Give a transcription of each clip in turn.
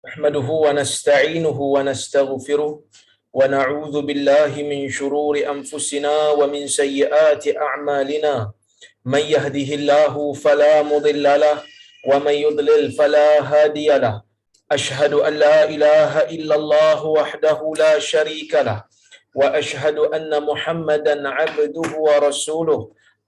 نحمده ونستعينه ونستغفره ونعوذ بالله من شرور أنفسنا ومن سيئات أعمالنا من يهده الله فلا مضل له ومن يضلل فلا هادي له أشهد أن لا إله إلا الله وحده لا شريك له وأشهد أن محمدا عبده ورسوله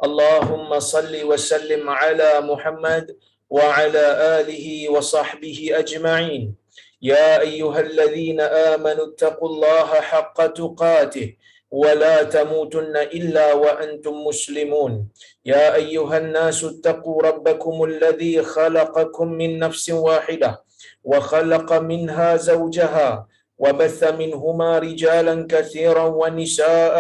اللهم صل وسلم على محمد وعلى آله وصحبه أجمعين يا أيها الذين آمنوا اتقوا الله حق تقاته ولا تموتن إلا وأنتم مسلمون يا أيها الناس اتقوا ربكم الذي خلقكم من نفس واحدة وخلق منها زوجها وبث منهما رجالا كثيرا ونساء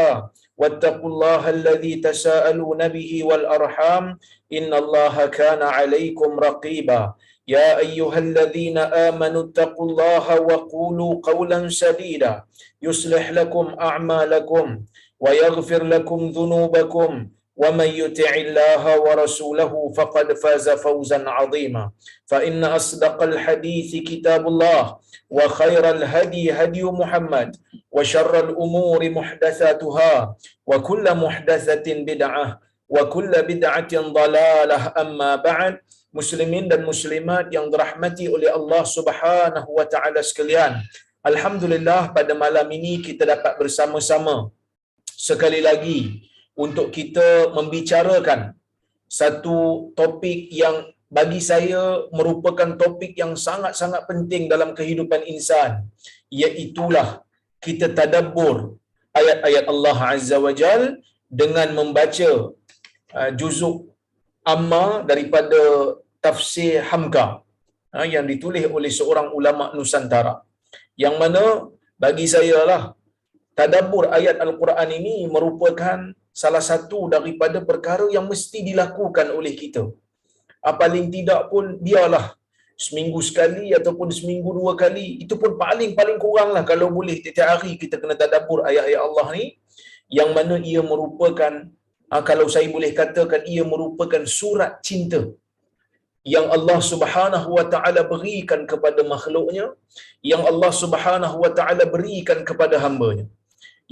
واتقوا الله الذي تساءلون به والأرحام إن الله كان عليكم رقيبا يا أيها الذين آمنوا اتقوا الله وقولوا قولا سديدا يصلح لكم أعمالكم ويغفر لكم ذنوبكم ومن يطع الله ورسوله فقد فاز فوزا عظيما فإن أصدق الحديث كتاب الله وخير الهدي هدي محمد وشر الأمور محدثاتها وكل محدثة بدعة وكل بدعة ضلالة أما بعد muslimin dan muslimat yang dirahmati oleh Allah Subhanahu wa taala sekalian. Alhamdulillah pada malam ini kita dapat bersama-sama sekali lagi untuk kita membicarakan satu topik yang bagi saya merupakan topik yang sangat-sangat penting dalam kehidupan insan, iaitulah kita tadabbur ayat-ayat Allah Azza wa Jal dengan membaca juzuk amma daripada tafsir Hamka yang ditulis oleh seorang ulama Nusantara, yang mana bagi saya lah tadabbur ayat Al-Quran ini merupakan salah satu daripada perkara yang mesti dilakukan oleh kita. Paling tidak pun biarlah seminggu sekali ataupun seminggu dua kali, itu pun paling kurang lah kalau boleh setiap hari kita kena tadabbur ayat-ayat Allah ni, yang mana ia merupakan kalau saya boleh katakan ia merupakan surat cinta yang Allah Subhanahu wa taala berikan kepada makhluknya, yang Allah Subhanahu wa taala berikan kepada hamba-Nya,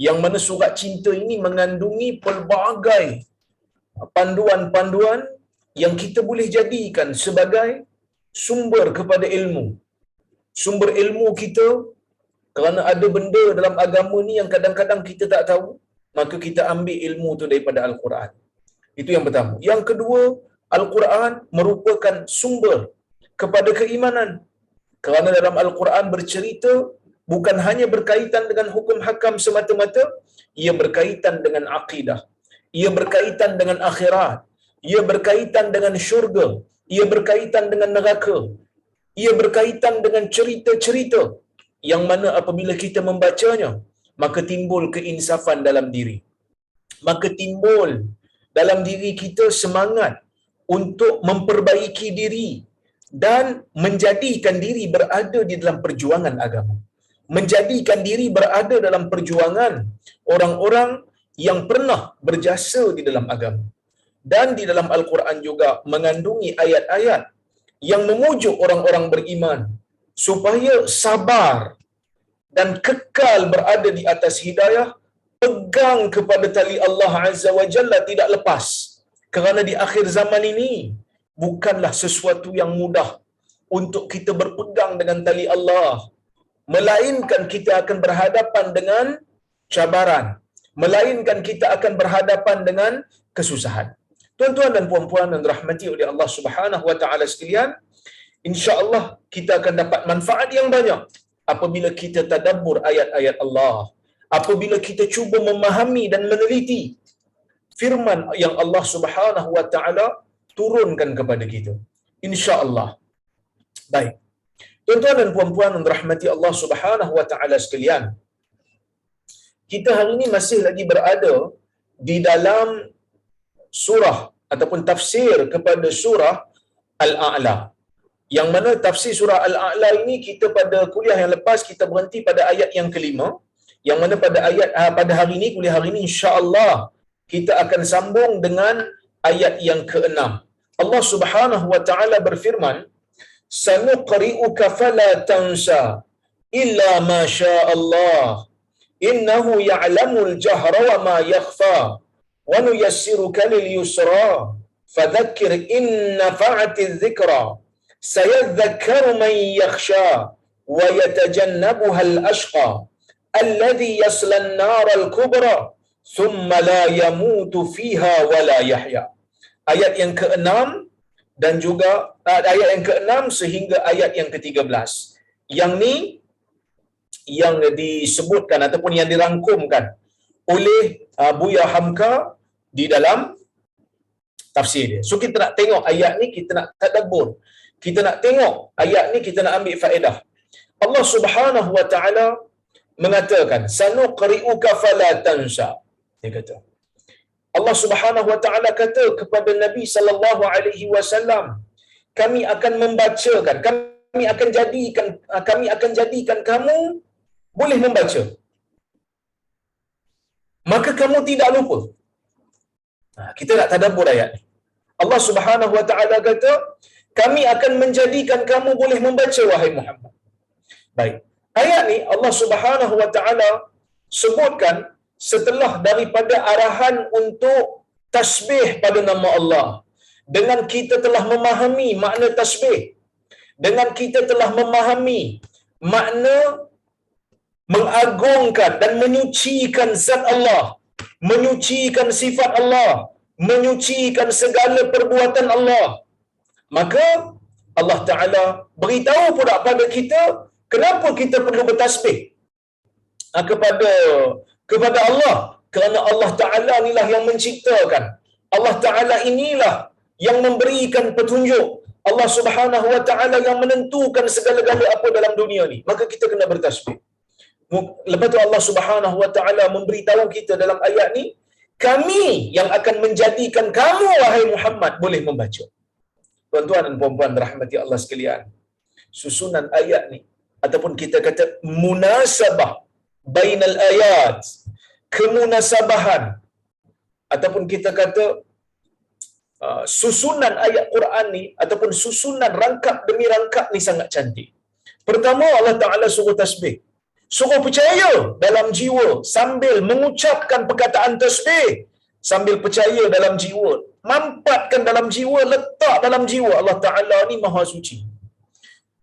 yang mana surat cinta ini mengandungi pelbagai panduan-panduan yang kita boleh jadikan sebagai sumber kepada ilmu. Sumber ilmu kita, kerana ada benda dalam agama ni yang kadang-kadang kita tak tahu, maka kita ambil ilmu tu daripada Al-Quran. Itu yang pertama. Yang kedua, Al-Quran merupakan sumber kepada keimanan. Kerana dalam Al-Quran bercerita bukan hanya berkaitan dengan hukum hakam semata-mata, ia berkaitan dengan akidah, ia berkaitan dengan akhirat, ia berkaitan dengan syurga, ia berkaitan dengan neraka, ia berkaitan dengan cerita-cerita yang mana apabila kita membacanya, maka timbul keinsafan dalam diri. Maka timbul dalam diri kita semangat untuk memperbaiki diri dan menjadikan diri berada di dalam perjuangan agama. Menjadikan diri berada dalam perjuangan orang-orang yang pernah berjasa di dalam agama. Dan di dalam Al-Quran juga mengandungi ayat-ayat yang memujuk orang-orang beriman supaya sabar dan kekal berada di atas hidayah, pegang kepada tali Allah Azza wa Jalla tidak lepas. Kerana di akhir zaman ini bukanlah sesuatu yang mudah untuk kita berpegang dengan tali Allah, melainkan kita akan berhadapan dengan cabaran, melainkan kita akan berhadapan dengan kesusahan. Tuan-tuan dan puan-puan yang dirahmati oleh Allah Subhanahu wa taala sekalian, insya-Allah kita akan dapat manfaat yang banyak apabila kita tadabbur ayat-ayat Allah, apabila kita cuba memahami dan meneliti firman yang Allah Subhanahu wa taala turunkan kepada kita, insya-Allah. Baik. Tuan-tuan dan puan-puan yang dirahmati Allah Subhanahu wa taala sekalian, kita hari ini masih lagi berada di dalam surah ataupun tafsir kepada surah Al-A'la. Yang mana tafsir surah Al-A'la ini kita pada kuliah yang lepas kita berhenti pada ayat yang kelima, yang mana pada hari ini, kuliah hari ini, insya-Allah kita akan sambung dengan ayat yang keenam. Allah Subhanahu wa taala berfirman, sanuqri'uka fala tansa illa ma syaa Allah innahu ya'lamul jahra wa ma yakhfa wa nuyassiruka lil yusra fadhakkir in nafa'atiz dhikra sayadhakkaru man yakhsha wa yatajannabuha al-ashqa alladhi yasla an-nar al-kubra thumma la yamutu fiha wa la yahya. Ayat yang ke-6 dan juga ayat yang ke-6 sehingga ayat yang ke-13. Yang ni yang disebutkan ataupun yang dirangkumkan oleh Buya Hamka di dalam tafsir dia. So kita nak tengok ayat ni, kita nak tadabbur. Kita nak tengok ayat ni, kita nak ambil faedah. Allah Subhanahu wa taala mengatakan sanuqri'uka fala tansa. Dia kata Allah Subhanahu wa taala kata kepada Nabi sallallahu alaihi wasallam, kami akan membacakan, kami akan jadikan kamu boleh membaca, maka kamu tidak lupa. Kita nak tadabbur ayat ni. Allah Subhanahu wa taala kata, kami akan menjadikan kamu boleh membaca wahai Muhammad. Baik. Ayat ni Allah Subhanahu wa taala sebutkan setelah daripada arahan untuk tasbih pada nama Allah. Dengan kita telah memahami makna tasbih, dengan kita telah memahami makna mengagungkan dan menyucikan zat Allah, menyucikan sifat Allah, menyucikan segala perbuatan Allah, maka Allah Ta'ala beritahu pula pada kita kenapa kita perlu bertasbih kepada Allah, kerana Allah Ta'ala inilah yang menciptakan, Allah Ta'ala inilah yang memberikan petunjuk, Allah Subhanahu wa taala yang menentukan segala-gala apa dalam dunia ni, maka kita kena bertasbih. Lepas tu Allah Subhanahu wa taala memberitahu kita dalam ayat ni, kami yang akan menjadikan kamu wahai Muhammad boleh membaca. Tuan-tuan dan puan-puan rahmati Allah sekalian, susunan ayat ni ataupun kita kata munasabah bainal ayat, kemunasabahan ataupun kita kata susunan ayat Quran ni ataupun susunan rangkap demi rangkap ni sangat cantik. Pertama, Allah Ta'ala suruh tasbih, suruh percaya dalam jiwa sambil mengucapkan perkataan tasbih, sambil percaya dalam jiwa, mampatkan dalam jiwa, letak dalam jiwa Allah Ta'ala ni maha suci.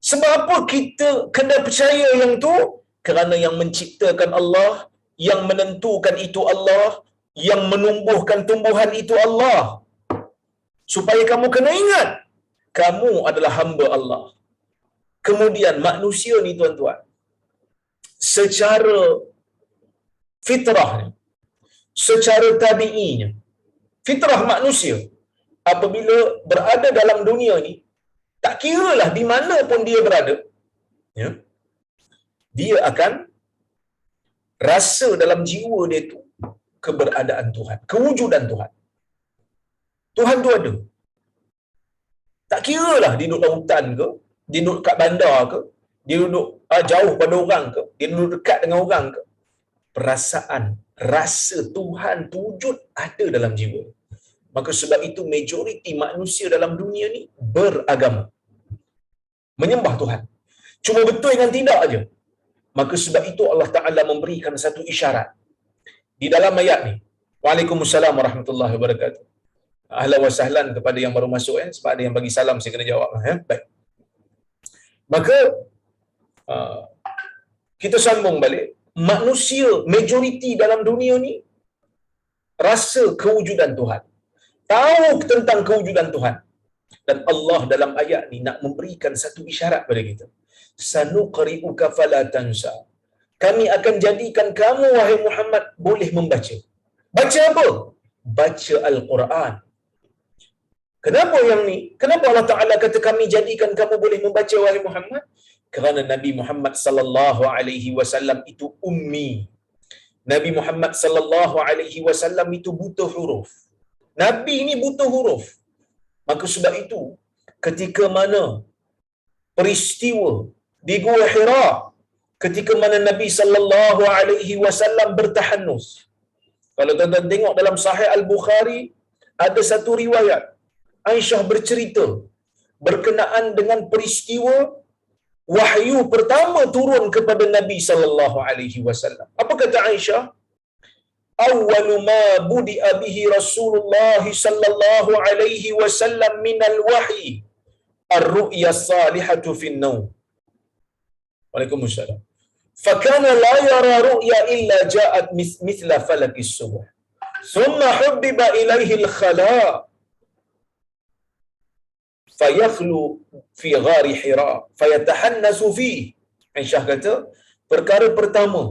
Sebab apa kita kena percaya yang tu? Kerana yang menciptakan Allah, yang menentukan itu Allah, yang menumbuhkan tumbuhan itu Allah. Supaya kamu kena ingat, kamu adalah hamba Allah. Kemudian manusia ni tuan-tuan, secara fitrahnya, secara tabi'inya, fitrah manusia apabila berada dalam dunia ni, tak kiralah di mana pun dia berada, ya, dia akan rasa dalam jiwa dia tu keberadaan Tuhan, kewujudan Tuhan. Tuhan tu ada. Tak kiralah dia duduk dalam hutan ke, dia duduk kat bandar ke, dia duduk jauh pada orang ke, dia duduk dekat dengan orang ke, perasaan, rasa Tuhan tu wujud ada dalam jiwa. Maka sebab itu majoriti manusia dalam dunia ni beragama, menyembah Tuhan. Cuma betul dengan tidak aja. Maka sebab itu Allah Ta'ala memberikan satu isyarat di dalam ayat ni. Waalaikumsalam warahmatullahi wabarakatuh. Ahlan wa sahlan kepada yang baru masuk, sebab ada yang bagi salam saya kena jawab. Baik. Maka kita sambung balik. Manusia majoriti dalam dunia ni rasa kewujudan Tuhan, tahu tentang kewujudan Tuhan. Dan Allah dalam ayat ni nak memberikan satu isyarat pada kita. Sanuqri'uka fala tansa. Kami akan jadikan kamu wahai Muhammad boleh membaca. Baca apa? Baca Al-Quran. Kenapa yang ni? Kenapa Allah Ta'ala kata kami jadikan kamu boleh membaca wahai Muhammad? Kerana Nabi Muhammad sallallahu alaihi wasallam itu ummi. Nabi Muhammad sallallahu alaihi wasallam itu buta huruf. Nabi ni buta huruf. Maka sebab itu ketika mana peristiwa di Gua Hira, ketika mana Nabi sallallahu alaihi wasallam bertahannus. Kalau tuan-tuan tengok dalam Sahih Al-Bukhari, ada satu riwayat Aisyah bercerita berkenaan dengan peristiwa wahyu pertama turun kepada Nabi sallallahu alaihi wasallam. Apa kata Aisyah? Awwalu ma budi'a bihi Rasulullah sallallahu alaihi wasallam minal wahyi ar-ru'ya salihatu fin naum. Waalaikumsalam. Fakana la yara ru'ya illa ja'at mithla falakis subh. Thumma hubbiba ilaihi al-khala' fayakhlu fi ghari Hira fayatahannasu fi. Aisyah kata, perkara pertama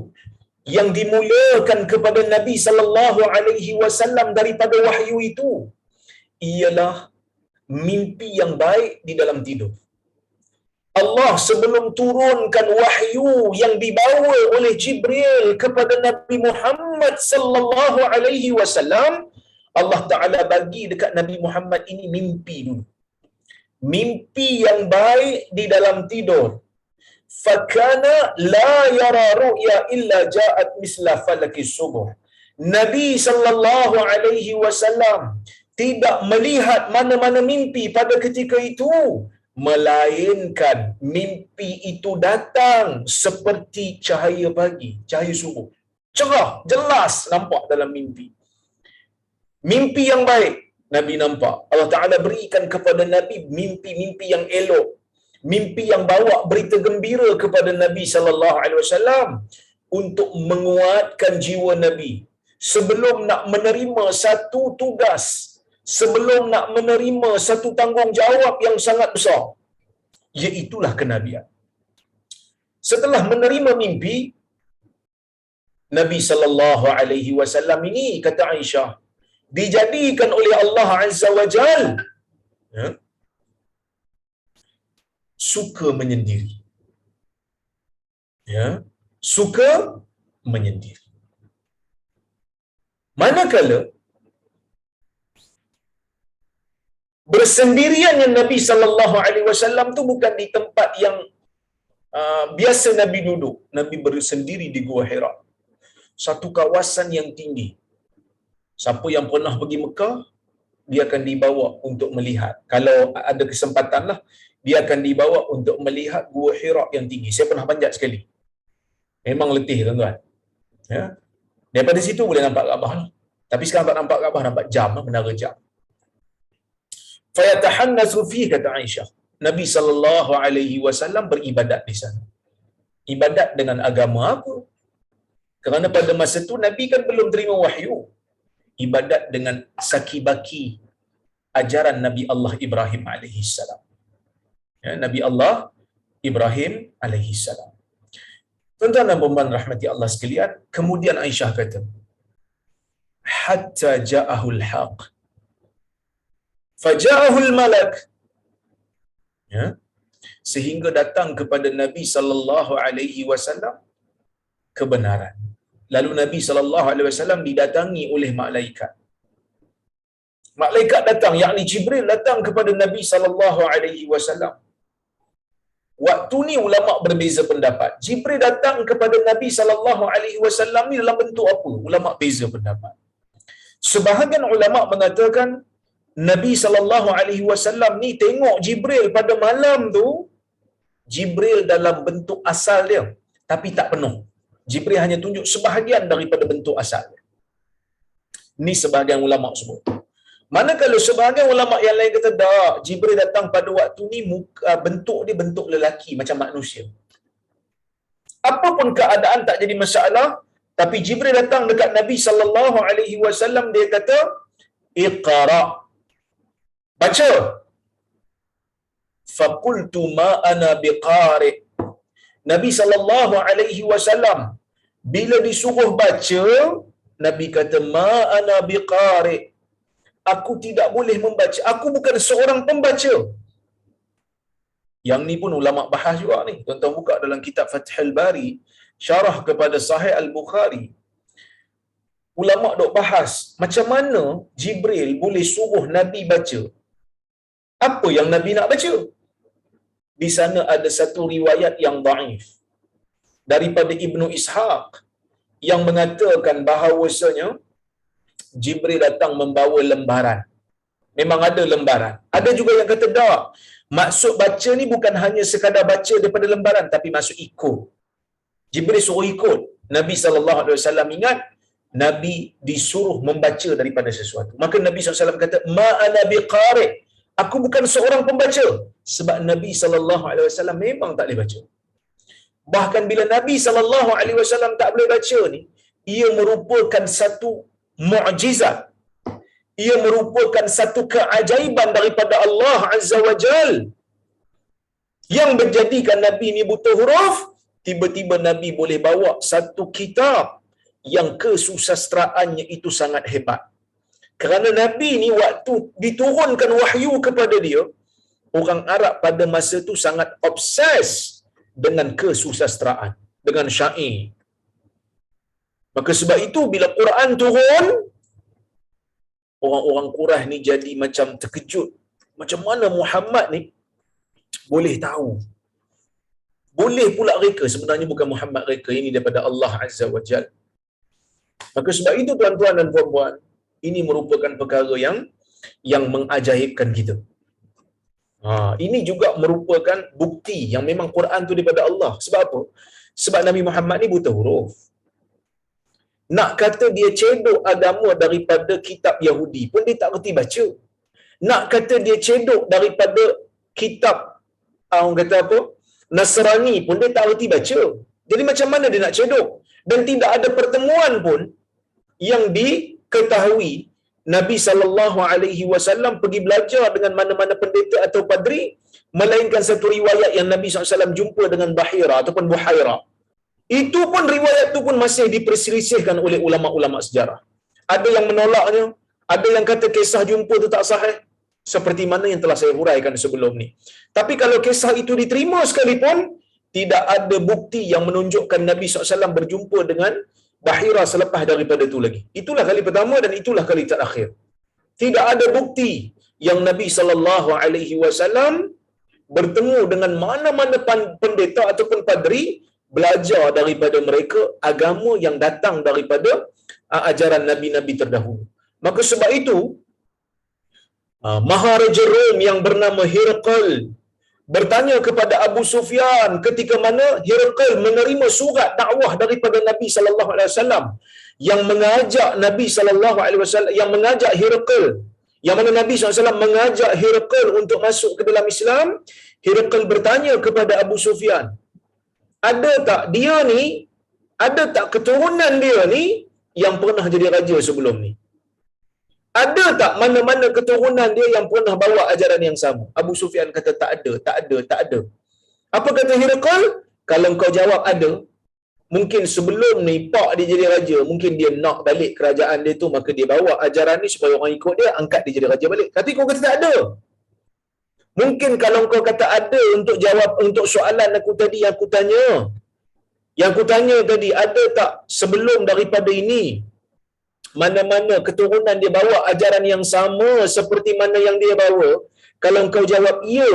yang dimulakan kepada Nabi sallallahu alaihi wasallam daripada wahyu itu ialah mimpi yang baik di dalam tidur. Allah sebelum turunkan wahyu yang dibawa oleh Jibril kepada Nabi Muhammad sallallahu alaihi wasallam, Allah Taala bagi dekat Nabi Muhammad ini mimpi dulu. Mimpi yang baik di dalam tidur. Fakana la yara ru'ya illa ja'at misla falaki subuh. Nabi sallallahu alaihi wasallam tidak melihat mana-mana mimpi pada ketika itu, melainkan mimpi itu datang seperti cahaya pagi, cahaya subuh. Cerah, jelas nampak dalam mimpi. Mimpi yang baik Nabi nampak. Allah Ta'ala berikan kepada Nabi mimpi-mimpi yang elok. Mimpi yang bawa berita gembira kepada Nabi sallallahu alaihi wasallam untuk menguatkan jiwa Nabi sebelum nak menerima satu tugas, sebelum nak menerima satu tanggungjawab yang sangat besar, iaitulah kenabian. Setelah menerima mimpi, Nabi sallallahu alaihi wasallam ini, kata Aisyah, dijadikan oleh Allah Azza wa Jal suka menyendiri. Suka menyendiri. Manakala bersendiriannya Nabi sallallahu alaihi wasallam tu bukan di tempat yang biasa Nabi duduk. Nabi bersendiri di Gua Hira. Satu kawasan yang tinggi. Siapa yang pernah pergi Mekah, dia akan dibawa untuk melihat. Kalau ada kesempatanlah, dia akan dibawa untuk melihat Gua Hira yang tinggi. Saya pernah panjat sekali. Memang letih, tuan-tuan. Ya. Daripada situ boleh nampak Kaabah. Tapi sekarang tak nampak Kaabah, nampak jam, menara jam. Fayatahannasu fi, kata Aisyah. Nabi sallallahu alaihi wasallam beribadat di sana. Ibadat dengan agama apa? Kerana pada masa itu Nabi kan belum terima wahyu. Ibadat dengan sakibaki ajaran Nabi Allah Ibrahim alaihi salam. Ya, Nabi Allah Ibrahim alaihi salam. Tuan-tuan dan puan-puan rahmati Allah sekalian, kemudian Aisyah kata, hatta ja'ahul haq. Faja'ahul malak. Ya. Sehingga datang kepada Nabi sallallahu alaihi wasallam kebenaran. Lalu Nabi sallallahu alaihi wasallam didatangi oleh malaikat. Malaikat datang, yakni Jibril datang kepada Nabi sallallahu alaihi wasallam. Waktu ni ulama berbeza pendapat. Jibril datang kepada Nabi sallallahu alaihi wasallam ni dalam bentuk apa? Ulama beza pendapat. Sebahagian ulama mengatakan Nabi sallallahu alaihi wasallam ni tengok Jibril pada malam tu, Jibril dalam bentuk asal dia, tapi tak penuh. Jibril hanya tunjuk sebahagian daripada bentuk asal. Ni sebahagian ulama sebut. Manakala sebahagian ulama yang lain kata dah, Jibril datang pada waktu ni bentuk dia bentuk lelaki macam manusia. Apapun keadaan tak jadi masalah, tapi Jibril datang dekat Nabi sallallahu alaihi wasallam, dia kata iqra, baca. Faqultu ma ana biqari. Nabi sallallahu alaihi wasallam bila disuruh baca, Nabi kata ma ana biqari. Aku tidak boleh membaca. Aku bukan seorang pembaca. Yang ni pun ulama bahas juga ni. Tuan-tuan buka dalam kitab Fathul Bari, syarah kepada Sahih Al-Bukhari. Ulama dok bahas macam mana Jibril boleh suruh Nabi baca. Apa yang Nabi nak baca? Di sana ada satu riwayat yang dhaif daripada Ibnu Ishaq yang mengatakan bahawasanya Jibril datang membawa lembaran. Memang ada lembaran. Ada juga yang kata tak. Maksud baca ni bukan hanya sekadar baca daripada lembaran, tapi maksud ikut. Jibril suruh ikut. Nabi SAW ingat, Nabi disuruh membaca daripada sesuatu. Maka Nabi SAW kata, ma ana biqari'. Aku bukan seorang pembaca. Sebab Nabi SAW memang tak boleh baca. Bahkan bila Nabi SAW tak boleh baca ni, ia merupakan satu mukjizat. Ia merupakan satu keajaiban daripada Allah Azza wa Jal yang menjadikan Nabi ni buta huruf. Tiba-tiba Nabi boleh bawa satu kitab yang kesusastraannya itu sangat hebat. Kerana Nabi ni waktu diturunkan wahyu kepada dia, orang Arab pada masa tu sangat obses dengan kesusastraan, dengan syair. Maka sebab itu bila Quran turun, orang-orang Quraisy ni jadi macam terkejut. Macam mana Muhammad ni boleh tahu? Boleh pula reka. Sebenarnya bukan Muhammad reka, ini daripada Allah Azza wa Jal. Maka sebab itu tuan-tuan dan puan-puan, ini merupakan perkara yang mengajaibkan kita. Ini juga merupakan bukti yang memang Quran tu daripada Allah. Sebab apa? Sebab Nabi Muhammad ni buta huruf. Nak kata dia cedok agama daripada kitab Yahudi pun dia tak reti baca. Nak kata dia cedok daripada kitab orang kata apa? Nasrani pun dia tak reti baca. Jadi macam mana dia nak cedok? Dan tidak ada pertemuan pun yang diketahui Nabi SAW pergi belajar dengan mana-mana pendeta atau padri, melainkan satu riwayat yang Nabi SAW jumpa dengan Bahira ataupun Buhaira. Itu pun riwayat tu pun masih diperselisihkan oleh ulama-ulama sejarah. Ada yang menolaknya, ada yang kata kisah jumpa tu tak sahih, seperti mana yang telah saya huraikan sebelum ni. Tapi kalau kisah itu diterima sekalipun, tidak ada bukti yang menunjukkan Nabi SAW berjumpa dengan Bahira selepas daripada itu lagi. Itulah kali pertama dan itulah kali terakhir. Tidak ada bukti yang Nabi SAW bertemu dengan mana-mana pendeta ataupun padri, belajar daripada mereka agama yang datang daripada ajaran Nabi-Nabi terdahulu. Maka sebab itu, Maharaja Rom yang bernama Hiraqal bertanya kepada Abu Sufyan ketika mana Hiraqal menerima surat dakwah daripada Nabi sallallahu alaihi wasallam yang mengajak Nabi sallallahu alaihi wasallam, yang mengajak Hiraqal, yang mana Nabi sallallahu alaihi wasallam mengajak Hiraqal untuk masuk ke dalam Islam. Hiraqal bertanya kepada Abu Sufyan, ada tak dia ni, ada tak keturunan dia ni yang pernah jadi raja sebelum ni? Ada tak mana-mana keturunan dia yang pernah bawa ajaran yang sama? Abu Sufyan kata tak ada, tak ada, tak ada. Apa kata Hiraqal? Kalau kau jawab ada, mungkin sebelum ni pak dia jadi raja, mungkin dia nak balik kerajaan dia tu, maka dia bawa ajaran ni supaya orang ikut dia, angkat dia jadi raja balik. Tapi kau kata tak ada. Mungkin kalau kau kata ada untuk jawab untuk soalan aku tadi yang aku tanya tadi, ada tak sebelum daripada ini mana-mana keturunan dia bawa ajaran yang sama seperti mana yang dia bawa? Kalau kau jawab ya,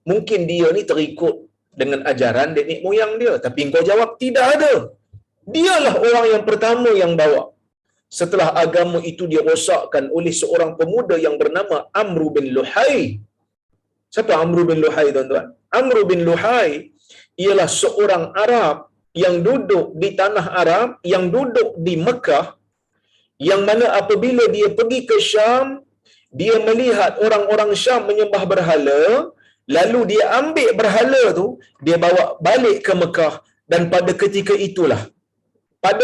mungkin dia ni terikut dengan ajaran nenek moyang dia. Tapi kau jawab tidak ada, dialah orang yang pertama yang bawa. Setelah agama itu dirosakkan oleh seorang pemuda yang bernama Amr bin Luhai. Siapa Amr bin Luhai, tuan-tuan? Amr bin Luhai ialah seorang Arab yang duduk di tanah Arab, yang duduk di Mekah, yang mana apabila dia pergi ke Syam, dia melihat orang-orang Syam menyembah berhala, lalu dia ambil berhala tu, dia bawa balik ke Mekah, dan pada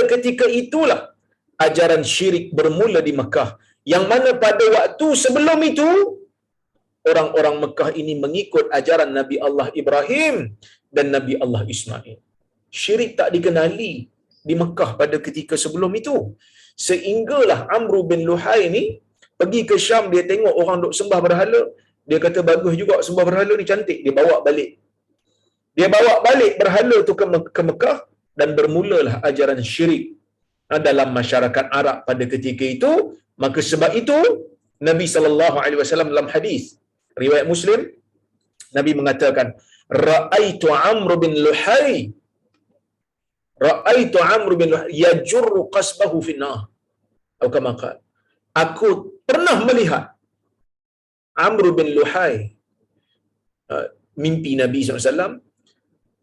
ketika itulah ajaran syirik bermula di Mekah, yang mana pada waktu sebelum itu orang-orang Mekah ini mengikut ajaran Nabi Allah Ibrahim dan Nabi Allah Ismail. Syirik tak dikenali di Mekah pada ketika sebelum itu. Sehinggalah Amr bin Luhai ni pergi ke Syam, dia tengok orang duk sembah berhala, dia kata bagus juga sembah berhala ni, cantik, dia bawa balik. Dia bawa balik berhala tu ke Mekah, dan bermulalah ajaran syirik dalam masyarakat Arab pada ketika itu. Maka sebab itu Nabi sallallahu alaihi wasallam dalam hadis riwayat Muslim, Nabi mengatakan, Ra'aitu Amr bin Luhai yajurru qasbahu finnar. Atau kama qala, aku pernah melihat Amr bin Luhai mimpi Nabi SAW.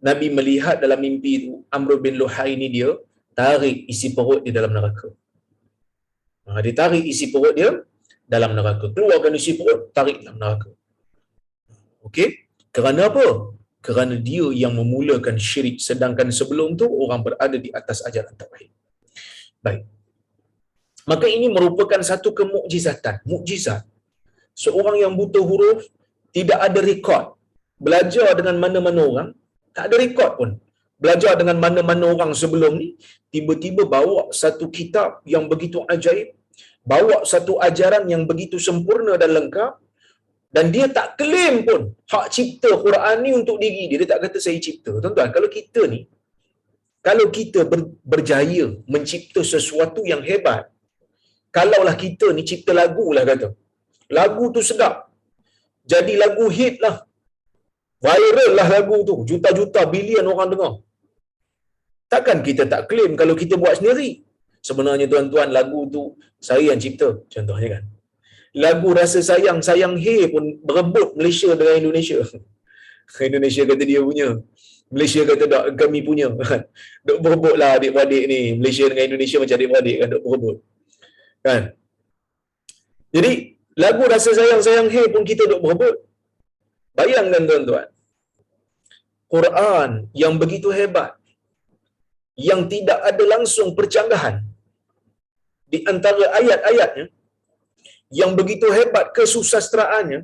Nabi melihat dalam mimpi itu Amr bin Luhai ni dia tarik isi perut di dalam neraka. Dia tarik isi perut dia dalam neraka. Keluarkan isi perut, tarik dalam neraka. Okey? Kerana apa? Kerana dia yang memulakan syirik, sedangkan sebelum tu orang berada di atas ajaran tauhid. Baik. Maka ini merupakan satu kemukjizatan, mukjizat. Seorang yang buta huruf, tidak ada rekod. Belajar dengan mana-mana orang, tak ada rekod pun. Belajar dengan mana-mana orang sebelum ni, tiba-tiba bawa satu kitab yang begitu ajaib, bawa satu ajaran yang begitu sempurna dan lengkap, dan dia tak claim pun hak cipta Quran ni untuk diri dia. Dia tak kata saya cipta. Tuan-tuan, kalau kita berjaya mencipta sesuatu yang hebat, kalaulah kita ni cipta lagu lah kata, lagu tu sedap, jadi lagu hit lah, viral lah lagu tu, juta-juta bilion orang dengar, takkan kita tak claim kalau kita buat sendiri? Sebenarnya tuan-tuan, lagu tu saya yang cipta, contohnya kan. Lagu Rasa Sayang, Sayang Hey pun berebut Malaysia dengan Indonesia. Indonesia kata dia punya, Malaysia kata tak, kami punya. Duk berebut lah adik-beradik ni. Malaysia dengan Indonesia macam adik-beradik kan, duk berebut kan. Jadi lagu Rasa Sayang, Sayang Hey pun kita duk berebut. Bayangkan tuan-tuan, Quran yang begitu hebat, yang tidak ada langsung percanggahan di antara ayat-ayatnya, yang begitu hebat kesusastraannya,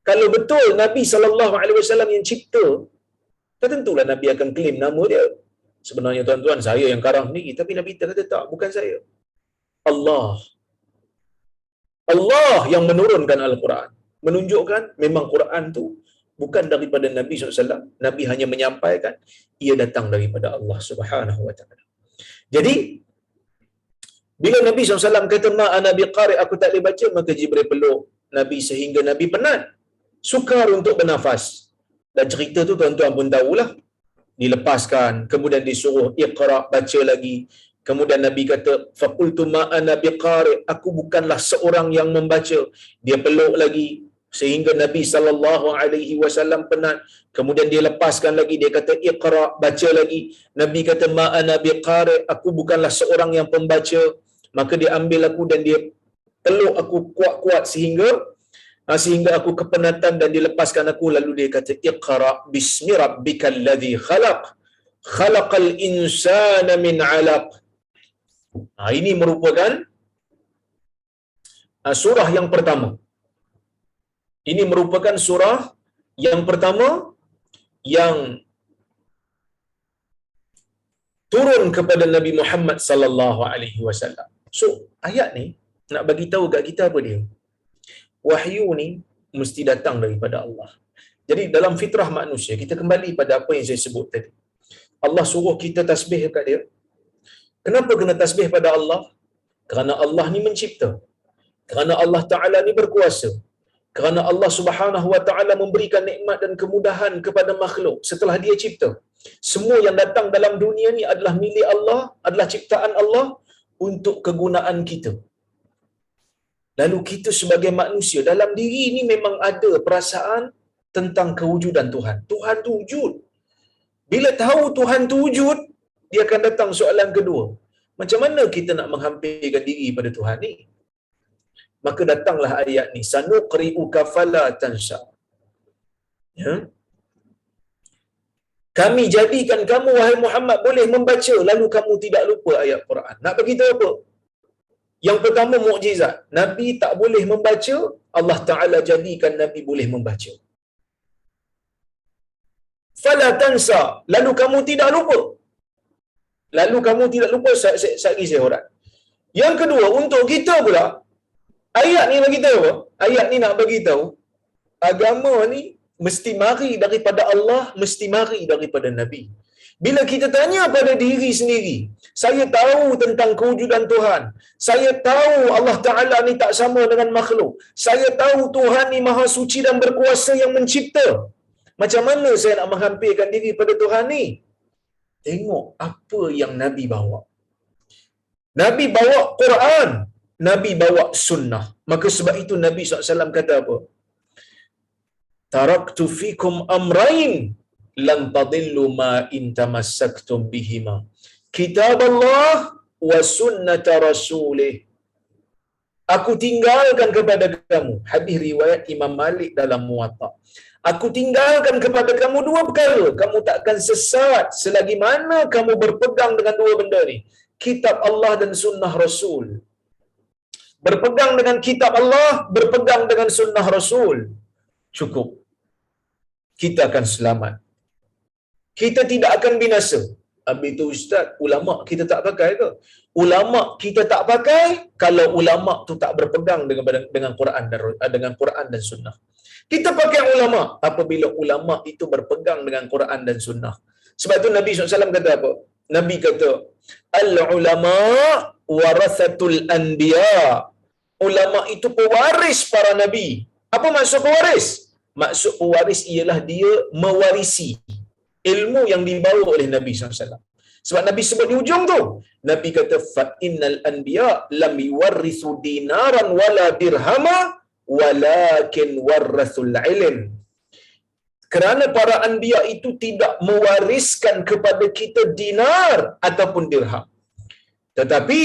kalau betul Nabi SAW yang cipta, tentulah Nabi akan claim nama dia. Sebenarnya tuan-tuan, saya yang karang sendiri, tapi Nabi kata tak, bukan saya. Allah yang menurunkan Al-Quran, menunjukkan memang Quran tu bukan daripada Nabi SAW. Nabi hanya menyampaikan, ia datang daripada Allah Subhanahu Wa Taala. Jadi bila Nabi SAW kata ma ana biqari, aku tak boleh baca, maka Jibril peluk Nabi sehingga Nabi penat, sukar untuk bernafas. Dan cerita tu tuan-tuan pun tahulah, dilepaskan, kemudian disuruh iqra, baca lagi. Kemudian Nabi kata faqultu ma ana biqari, aku bukanlah seorang yang membaca. Dia peluk lagi sehingga Nabi SAW penat. Kemudian dia lepaskan lagi, dia kata iqra, baca lagi. Nabi kata ma ana biqari, aku bukanlah seorang yang pembaca. Maka dia ambil aku dan dia peluk aku kuat-kuat sehingga aku kepenatan dan dilepaskan aku. Lalu dia kata iqra bismi rabbikal ladzi khalaq, khalaqal insana min 'alaq. Ini merupakan surah yang pertama. Ini merupakan surah yang pertama yang turun kepada Nabi Muhammad sallallahu alaihi wasallam. So, ayat ni nak bagi tahu kat kita apa dia? Wahyu ni mesti datang daripada Allah. Jadi dalam fitrah manusia, kita kembali pada apa yang saya sebut tadi. Allah suruh kita tasbih dekat dia. Kenapa kena tasbih pada Allah? Kerana Allah ni mencipta. Kerana Allah Ta'ala ni berkuasa. Kerana Allah Subhanahu Wa Ta'ala memberikan nikmat dan kemudahan kepada makhluk setelah dia cipta. Semua yang datang dalam dunia ni adalah milik Allah, adalah ciptaan Allah untuk kegunaan kita. Lalu kita sebagai manusia, dalam diri ni memang ada perasaan tentang kewujudan Tuhan. Tuhan tu wujud. Bila tahu Tuhan tu wujud, dia akan datang soalan kedua. Macam mana kita nak menghampirkan diri pada Tuhan ni? Maka datanglah ayat ni, sanuqri'uka fala tansa. Ya? Kami jadikan kamu, wahai Muhammad, boleh membaca, lalu kamu tidak lupa ayat Quran. Nak beritahu apa? Yang pertama, mukjizat. Nabi tak boleh membaca, Allah Ta'ala jadikan Nabi boleh membaca. Fala tansa, lalu kamu tidak lupa. Lalu kamu tidak lupa, saya urang. Yang kedua, untuk kita pula, ayat ni bagi tahu apa? Ayat ni nak bagi tahu agama ni mesti mari daripada Allah, mesti mari daripada Nabi. Bila kita tanya pada diri sendiri, saya tahu tentang kewujudan Tuhan. Saya tahu Allah Ta'ala ni tak sama dengan makhluk. Saya tahu Tuhan ni maha suci dan berkuasa yang mencipta. Macam mana saya nak menghampirkan diri pada Tuhan ni? Tengok apa yang Nabi bawa. Nabi bawa Quran. Nabi bawa sunnah. Maka sebab itu Nabi SAW kata apa? taraktu fikum amrain lan tadillu ma in tamassaktum bihima, kitab Allah wa sunnata rasulih. Aku tinggalkan kepada kamu, hadis riwayat Imam Malik dalam Muwatta. Aku tinggalkan kepada kamu dua perkara, kamu takkan sesat selagi mana kamu berpegang dengan dua benda ni, kitab Allah dan sunnah Rasul. Berpegang dengan kitab Allah, berpegang dengan sunnah Rasul, cukup. Kita akan selamat. Kita tidak akan binasa. Habis itu ustaz, ulama kita tak pakai ke? Ulama kita tak pakai kalau ulama tu tak berpegang dengan Quran dan sunnah. Kita pakai ulama apabila ulama itu berpegang dengan Quran dan sunnah. Sebab itu Nabi SAW kata apa? Nabi kata, al-ulama warathatul anbiya. Ulama itu pewaris para nabi. Apa maksud pewaris? Maksud pewaris ialah dia mewarisi ilmu yang dibawa oleh Nabi SAW. Sebab Nabi sebut di ujung tu, Nabi kata, fa innal anbiya lam yuwarrithu dinaran wala dirhama walakin warrathul ilm. Kerana para anbiya itu tidak mewariskan kepada kita dinar ataupun dirham, tetapi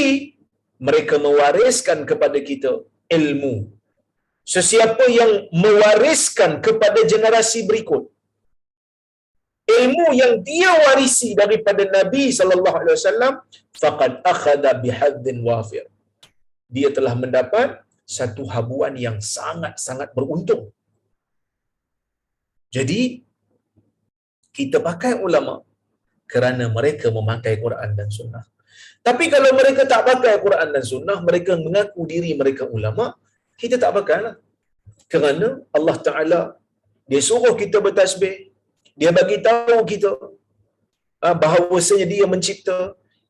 mereka mewariskan kepada kita ilmu. Sesiapa yang mewariskan kepada generasi berikut ilmu yang dia warisi daripada Nabi sallallahu alaihi wasallam, faqad akhadha bihadzin wafir. Dia telah mendapat satu habuan yang sangat-sangat beruntung. Jadi kita pakai ulama kerana mereka memakai Quran dan sunnah. Tapi kalau mereka tak pakai Quran dan sunnah, mereka mengaku diri mereka ulama, kita tak pakailah. Kerana Allah Ta'ala, dia suruh kita bertasbih, dia bagi tahu kita bahawasanya dia mencipta,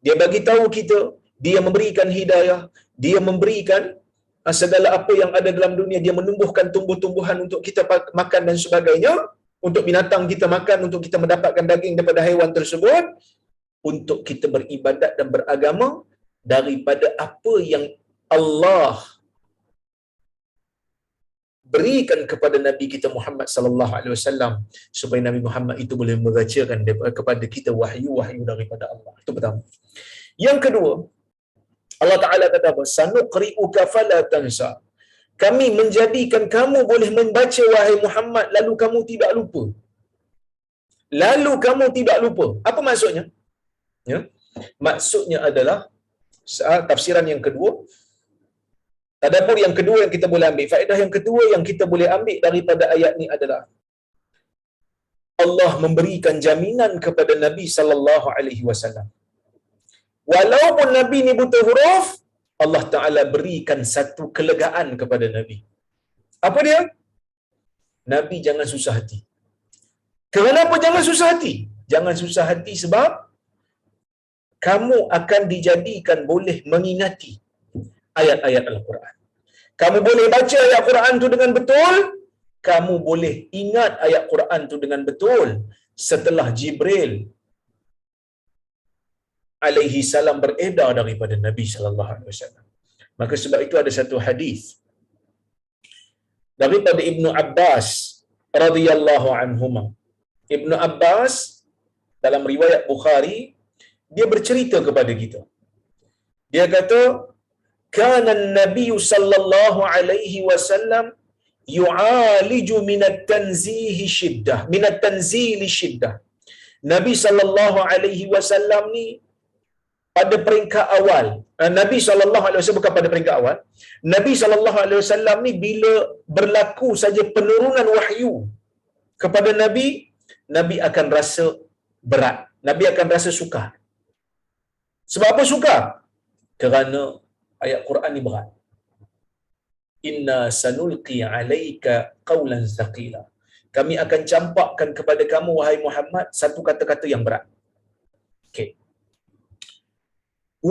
dia bagi tahu kita dia memberikan hidayah, dia memberikan segala apa yang ada dalam dunia, dia menumbuhkan tumbuh-tumbuhan untuk kita makan dan sebagainya, untuk binatang kita makan, untuk kita mendapatkan daging daripada haiwan tersebut, untuk kita beribadat dan beragama daripada apa yang Allah berikan kepada Nabi kita Muhammad sallallahu alaihi wasallam, supaya Nabi Muhammad itu boleh membacakan kepada kita wahyu daripada Allah. Itu pertama. Yang kedua, Allah Taala kata apa? Sanuqri'uka fala tansa. Kami menjadikan kamu boleh membaca wahai Muhammad lalu kamu tidak lupa. Lalu kamu tidak lupa. Apa maksudnya? Ya. Maksudnya adalah tafsiran yang kedua, tadabbur yang kedua yang kita boleh ambil, faedah yang kedua yang kita boleh ambil daripada ayat ni adalah Allah memberikan jaminan kepada Nabi sallallahu alaihi wasallam. Walaupun Nabi ni buta huruf, Allah Taala berikan satu kelegaan kepada Nabi. Apa dia? Nabi jangan susah hati. Kenapa jangan susah hati? Jangan susah hati sebab kamu akan dijadikan boleh mengingati ayat-ayat Al-Quran. Kamu boleh baca ayat Quran tu dengan betul, kamu boleh ingat ayat Quran tu dengan betul setelah Jibril alaihi salam beredar daripada Nabi sallallahu alaihi wasallam. Maka sebab itu ada satu hadis daripada Ibnu Abbas radhiyallahu anhuma. Ibnu Abbas dalam riwayat Bukhari, dia bercerita kepada kita. Dia kata, kana an-nabiy sallallahu alaihi wasallam yu'aliju min at-tanzih shiddah, min at-tanzil shiddah. Nabi sallallahu alaihi wasallam ni pada peringkat awal, Nabi sallallahu alaihi wasallam bukan pada peringkat awal. Nabi sallallahu alaihi wasallam ni bila berlaku saja penurunan wahyu kepada Nabi, Nabi akan rasa berat. Nabi akan rasa sukar. Sebab apa sukar? Kerana ayat Quran ni berat. Inna sanulqi alaika qawlan thaqila. Kami akan campakkan kepada kamu wahai Muhammad satu kata-kata yang berat. Okey.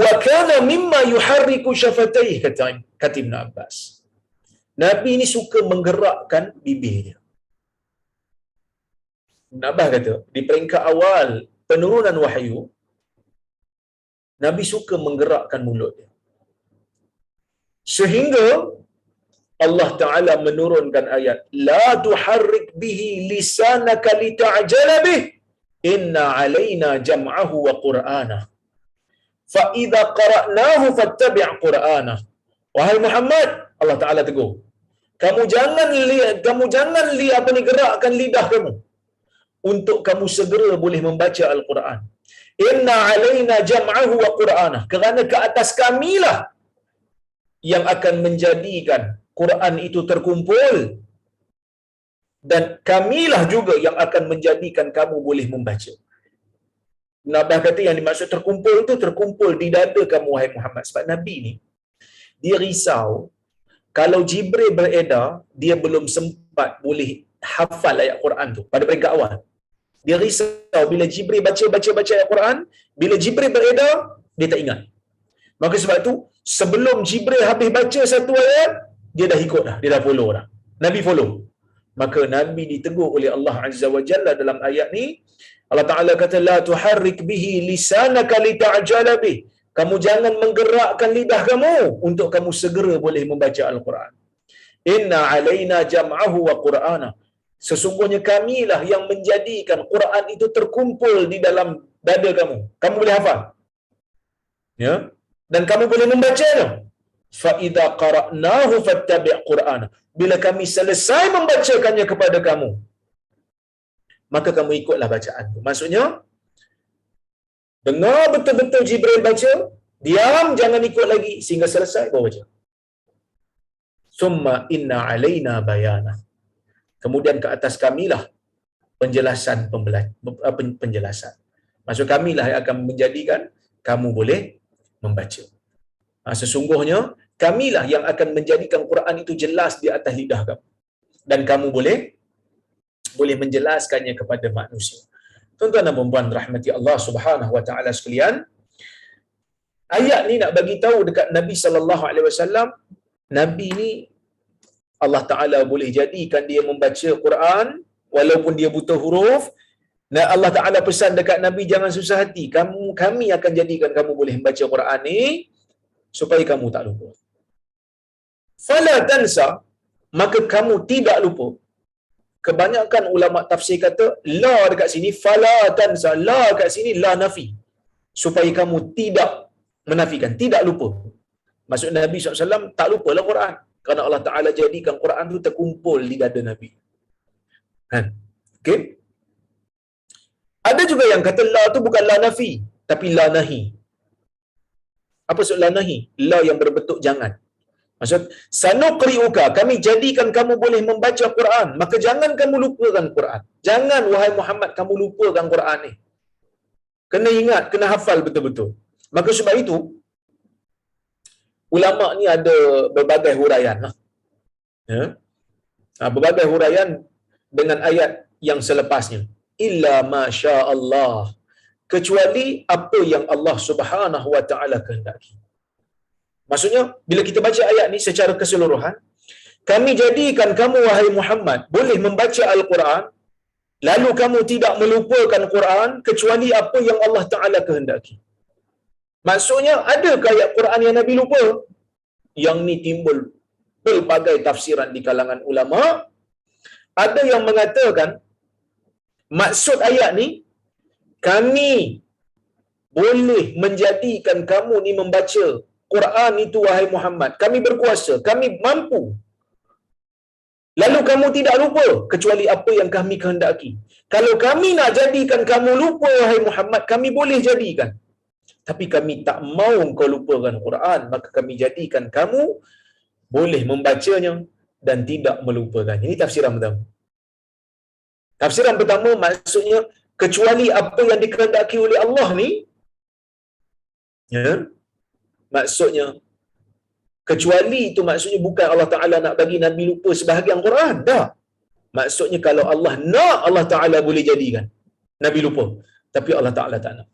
Wa kana mimma yuharriku syafatayhi, kata Ibn Abbas. Nabi ni suka menggerakkan bibir dia. Ibn Abbas kata, di peringkat awal penurunan wahyu, Nabi suka menggerakkan mulut dia. Sehingga Allah Ta'ala menurunkan ayat, la tuharrik bihi lisanaka lita'jala bih inna 'alaina jam'ahu wa qur'anah fa idza qara'nahu fattabi' qur'anah. Wahai Muhammad, Allah Taala tegur, kamu jangan gerakkan lidah kamu untuk kamu segera boleh membaca Al-Quran. Inna 'alaina jam'ahu wa qur'anah, kerana ke atas kamilah yang akan menjadikan Quran itu terkumpul, dan kamilah juga yang akan menjadikan kamu boleh membaca. Nabi kata yang dimaksud terkumpul itu terkumpul di dada kamu wahai Muhammad. Sebab Nabi ni dia risau kalau Jibril beredar, dia belum sempat boleh hafal ayat Quran tu pada peringkat awal. Dia risau bila Jibril baca ayat Quran, bila Jibril beredar, dia tak ingat. Maka sebab tu sebelum Jibril habis baca satu ayat, dia dah ikut dah, dia dah follow dah. Nabi follow. Maka Nabi ditegur oleh Allah Azza wa Jalla dalam ayat ni. Allah Ta'ala kata, la tuharrik bihi lisanaka lita'jala bih. Kamu jangan menggerakkan lidah kamu untuk kamu segera boleh membaca Al-Quran. Inna 'alaina jam'ahu wa qur'ana. Sesungguhnya kamilah yang menjadikan Quran itu terkumpul di dalam dada kamu. Kamu boleh hafal. Ya? Dan kamu boleh membacanya. Fa idza qara'nahu fattabi' qur'ana. Bila kami selesai membacakannya kepada kamu, maka kamu ikutlah bacaan tu. Maksudnya, dengar betul-betul Jibril baca, diam, jangan ikut lagi sehingga selesai baru baca. Summa inna 'alaina bayana. Kemudian ke atas kamilah penjelasan. Maksud kamilah yang akan menjadikan kamu boleh membaca. Sesungguhnya kamilah yang akan menjadikan Quran itu jelas di atas lidah kamu, dan kamu boleh menjelaskannya kepada manusia. Tuan-tuan dan puan-puan rahmati Allah Subhanahu wa taala sekalian, ayat ni nak bagi tahu dekat Nabi sallallahu alaihi wasallam, Nabi ni Allah Taala boleh jadikan dia membaca Quran walaupun dia buta huruf. Dan Allah Taala pesan dekat Nabi, jangan susah hati, kami akan jadikan kamu boleh membaca Quran ni supaya kamu tak lupa. Fala tansa, maka kamu tidak lupa. Kebanyakan ulama tafsir kata la dekat sini fala tansa, la dekat sini la nafi, supaya kamu tidak menafikan, tidak lupa. Maksud Nabi SAW tak lupalah Quran, kerana Allah Ta'ala jadikan Quran tu terkumpul di dada Nabi. Kan? Okay? Ada juga yang kata la tu bukan la nafi, tapi la nahi. Apa maksud la nahi? La yang berbentuk jangan. Maksud, sanuqri'uka, kami jadikan kamu boleh membaca Quran, maka jangan kamu lupakan Quran. Jangan wahai Muhammad kamu lupakan Quran ni. Kena ingat, kena hafal betul-betul. Maka sebab itu, ulama ni ada berbagai huraian lah. Ya? Berbagai huraian dengan ayat yang selepasnya. Illa masya Allah, kecuali apa yang Allah Subhanahu wa taala kehendaki. Maksudnya, bila kita baca ayat ni secara keseluruhan, kami jadikan kamu wahai Muhammad boleh membaca Al-Quran, lalu kamu tidak melupakan Quran kecuali apa yang Allah Ta'ala kehendaki. Maksudnya, adakah ayat Quran yang Nabi lupa? Yang ni timbul pelbagai tafsiran di kalangan ulama. Ada yang mengatakan, maksud ayat ni, kami boleh menjadikan kamu ni membaca Quran itu wahai Muhammad. Kami berkuasa, kami mampu. Lalu kamu tidak lupa kecuali apa yang kami kehendaki. Kalau kami nak jadikan kamu lupa wahai Muhammad, kami boleh jadikan. Tapi kami tak mau kau lupakan Quran, maka kami jadikan kamu boleh membacanya dan tidak melupakannya. Ini tafsiran pertama. Tafsiran pertama maksudnya, kecuali apa yang dikehendaki oleh Allah ni, ya, maksudnya kecuali itu maksudnya bukan Allah Ta'ala nak bagi Nabi lupa sebahagian Quran. Tak. Maksudnya kalau Allah nak, Allah Ta'ala boleh jadikan Nabi lupa. Tapi Allah Ta'ala tak nak.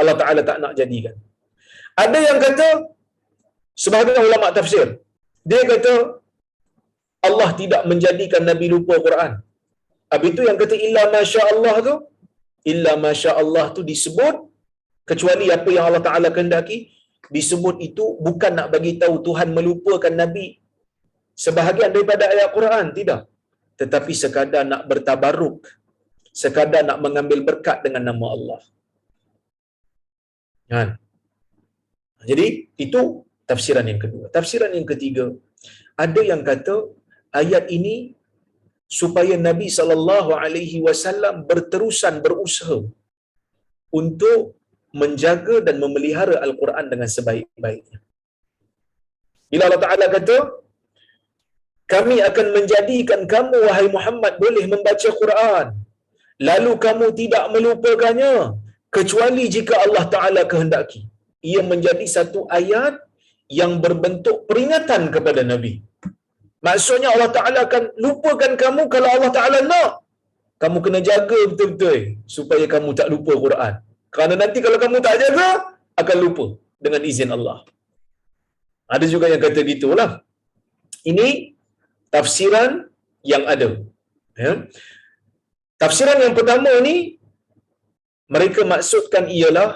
Allah Ta'ala tak nak jadikan. Ada yang kata, sebahagian ulama tafsir, dia kata Allah tidak menjadikan Nabi lupa Quran. Habis itu yang kata illa masya Allah tu, illa masya Allah tu disebut kecuali apa yang Allah Ta'ala kehendaki. Disebut itu bukan nak bagi tahu Tuhan melupakan Nabi sebahagian daripada ayat Quran, tidak. tetapi sekadar nak bertabaruk, sekadar nak mengambil berkat dengan nama Allah. Kan? Jadi itu tafsiran yang kedua. Tafsiran yang ketiga, ada yang kata ayat ini supaya Nabi SAW berterusan berusaha untuk menjaga dan memelihara Al-Quran dengan sebaik-baiknya. Bila Allah Ta'ala kata, kami akan menjadikan kamu, wahai Muhammad, boleh membaca Quran, lalu kamu tidak melupakannya, kecuali jika Allah Ta'ala kehendaki. Ia menjadi satu ayat yang berbentuk peringatan kepada Nabi. Maksudnya Allah Ta'ala akan lupakan kamu kalau Allah Ta'ala nak. Kamu kena jaga betul-betul supaya kamu tak lupa Quran. Kerana nanti kalau kamu tak jaga, akan lupa dengan izin Allah. Ada juga yang kata gitulah. Ini tafsiran yang ada. Ya. Tafsiran yang pertama ni, mereka maksudkan ialah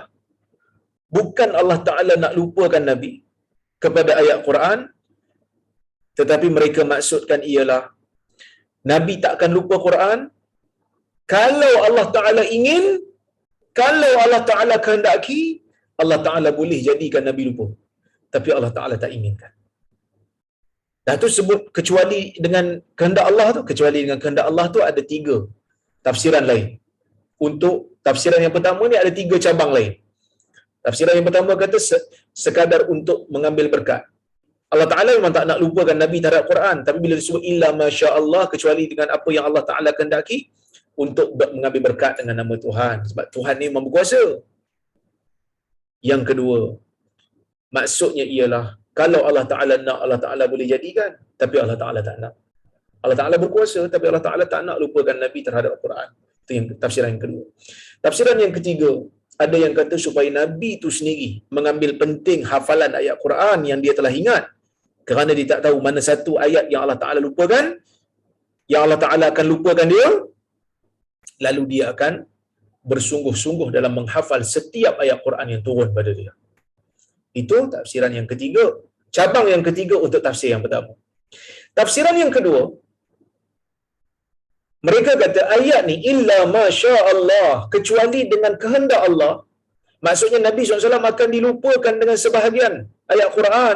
bukan Allah Ta'ala nak lupakan Nabi kepada ayat Quran, tetapi mereka maksudkan ialah Nabi takkan lupa Quran kalau Allah Ta'ala ingin, kalau Allah Ta'ala kehendaki, Allah Ta'ala boleh jadikan Nabi lupa. Tapi Allah Ta'ala tak inginkan. Dah tu sebut kecuali dengan kehendak Allah tu, kecuali dengan kehendak Allah tu ada 3 tafsiran lain. Untuk tafsiran yang pertama ni ada 3 cabang lain. Tafsiran yang pertama kata sekadar untuk mengambil berkat. Allah Ta'ala memang tak nak lupakan Nabi terhadap Quran, tapi bila disebut illa masya-Allah, kecuali dengan apa yang Allah Ta'ala kehendaki, untuk mengambil berkat dengan nama Tuhan, sebab Tuhan ni memang berkuasa. Yang kedua, maksudnya ialah kalau Allah Ta'ala nak, Allah Ta'ala boleh jadikan, tapi Allah Ta'ala tak nak. Allah Ta'ala berkuasa, tapi Allah Ta'ala tak nak lupakan Nabi terhadap Quran. Itu yang tafsiran yang kedua. Tafsiran yang ketiga, ada yang kata supaya Nabi itu sendiri mengambil penting hafalan ayat Quran yang dia telah ingat, kerana dia tak tahu mana satu ayat yang Allah Ta'ala lupakan, yang Allah Ta'ala akan lupakan dia, lalu dia akan bersungguh-sungguh dalam menghafal setiap ayat Quran yang turun pada dia. Itu tafsiran yang ketiga. Cabang yang ketiga untuk tafsir yang pertama. Tafsiran yang kedua, mereka kata ayat ni illa masya Allah, kecuali dengan kehendak Allah. Maksudnya Nabi SAW akan dilupakan dengan sebahagian ayat Quran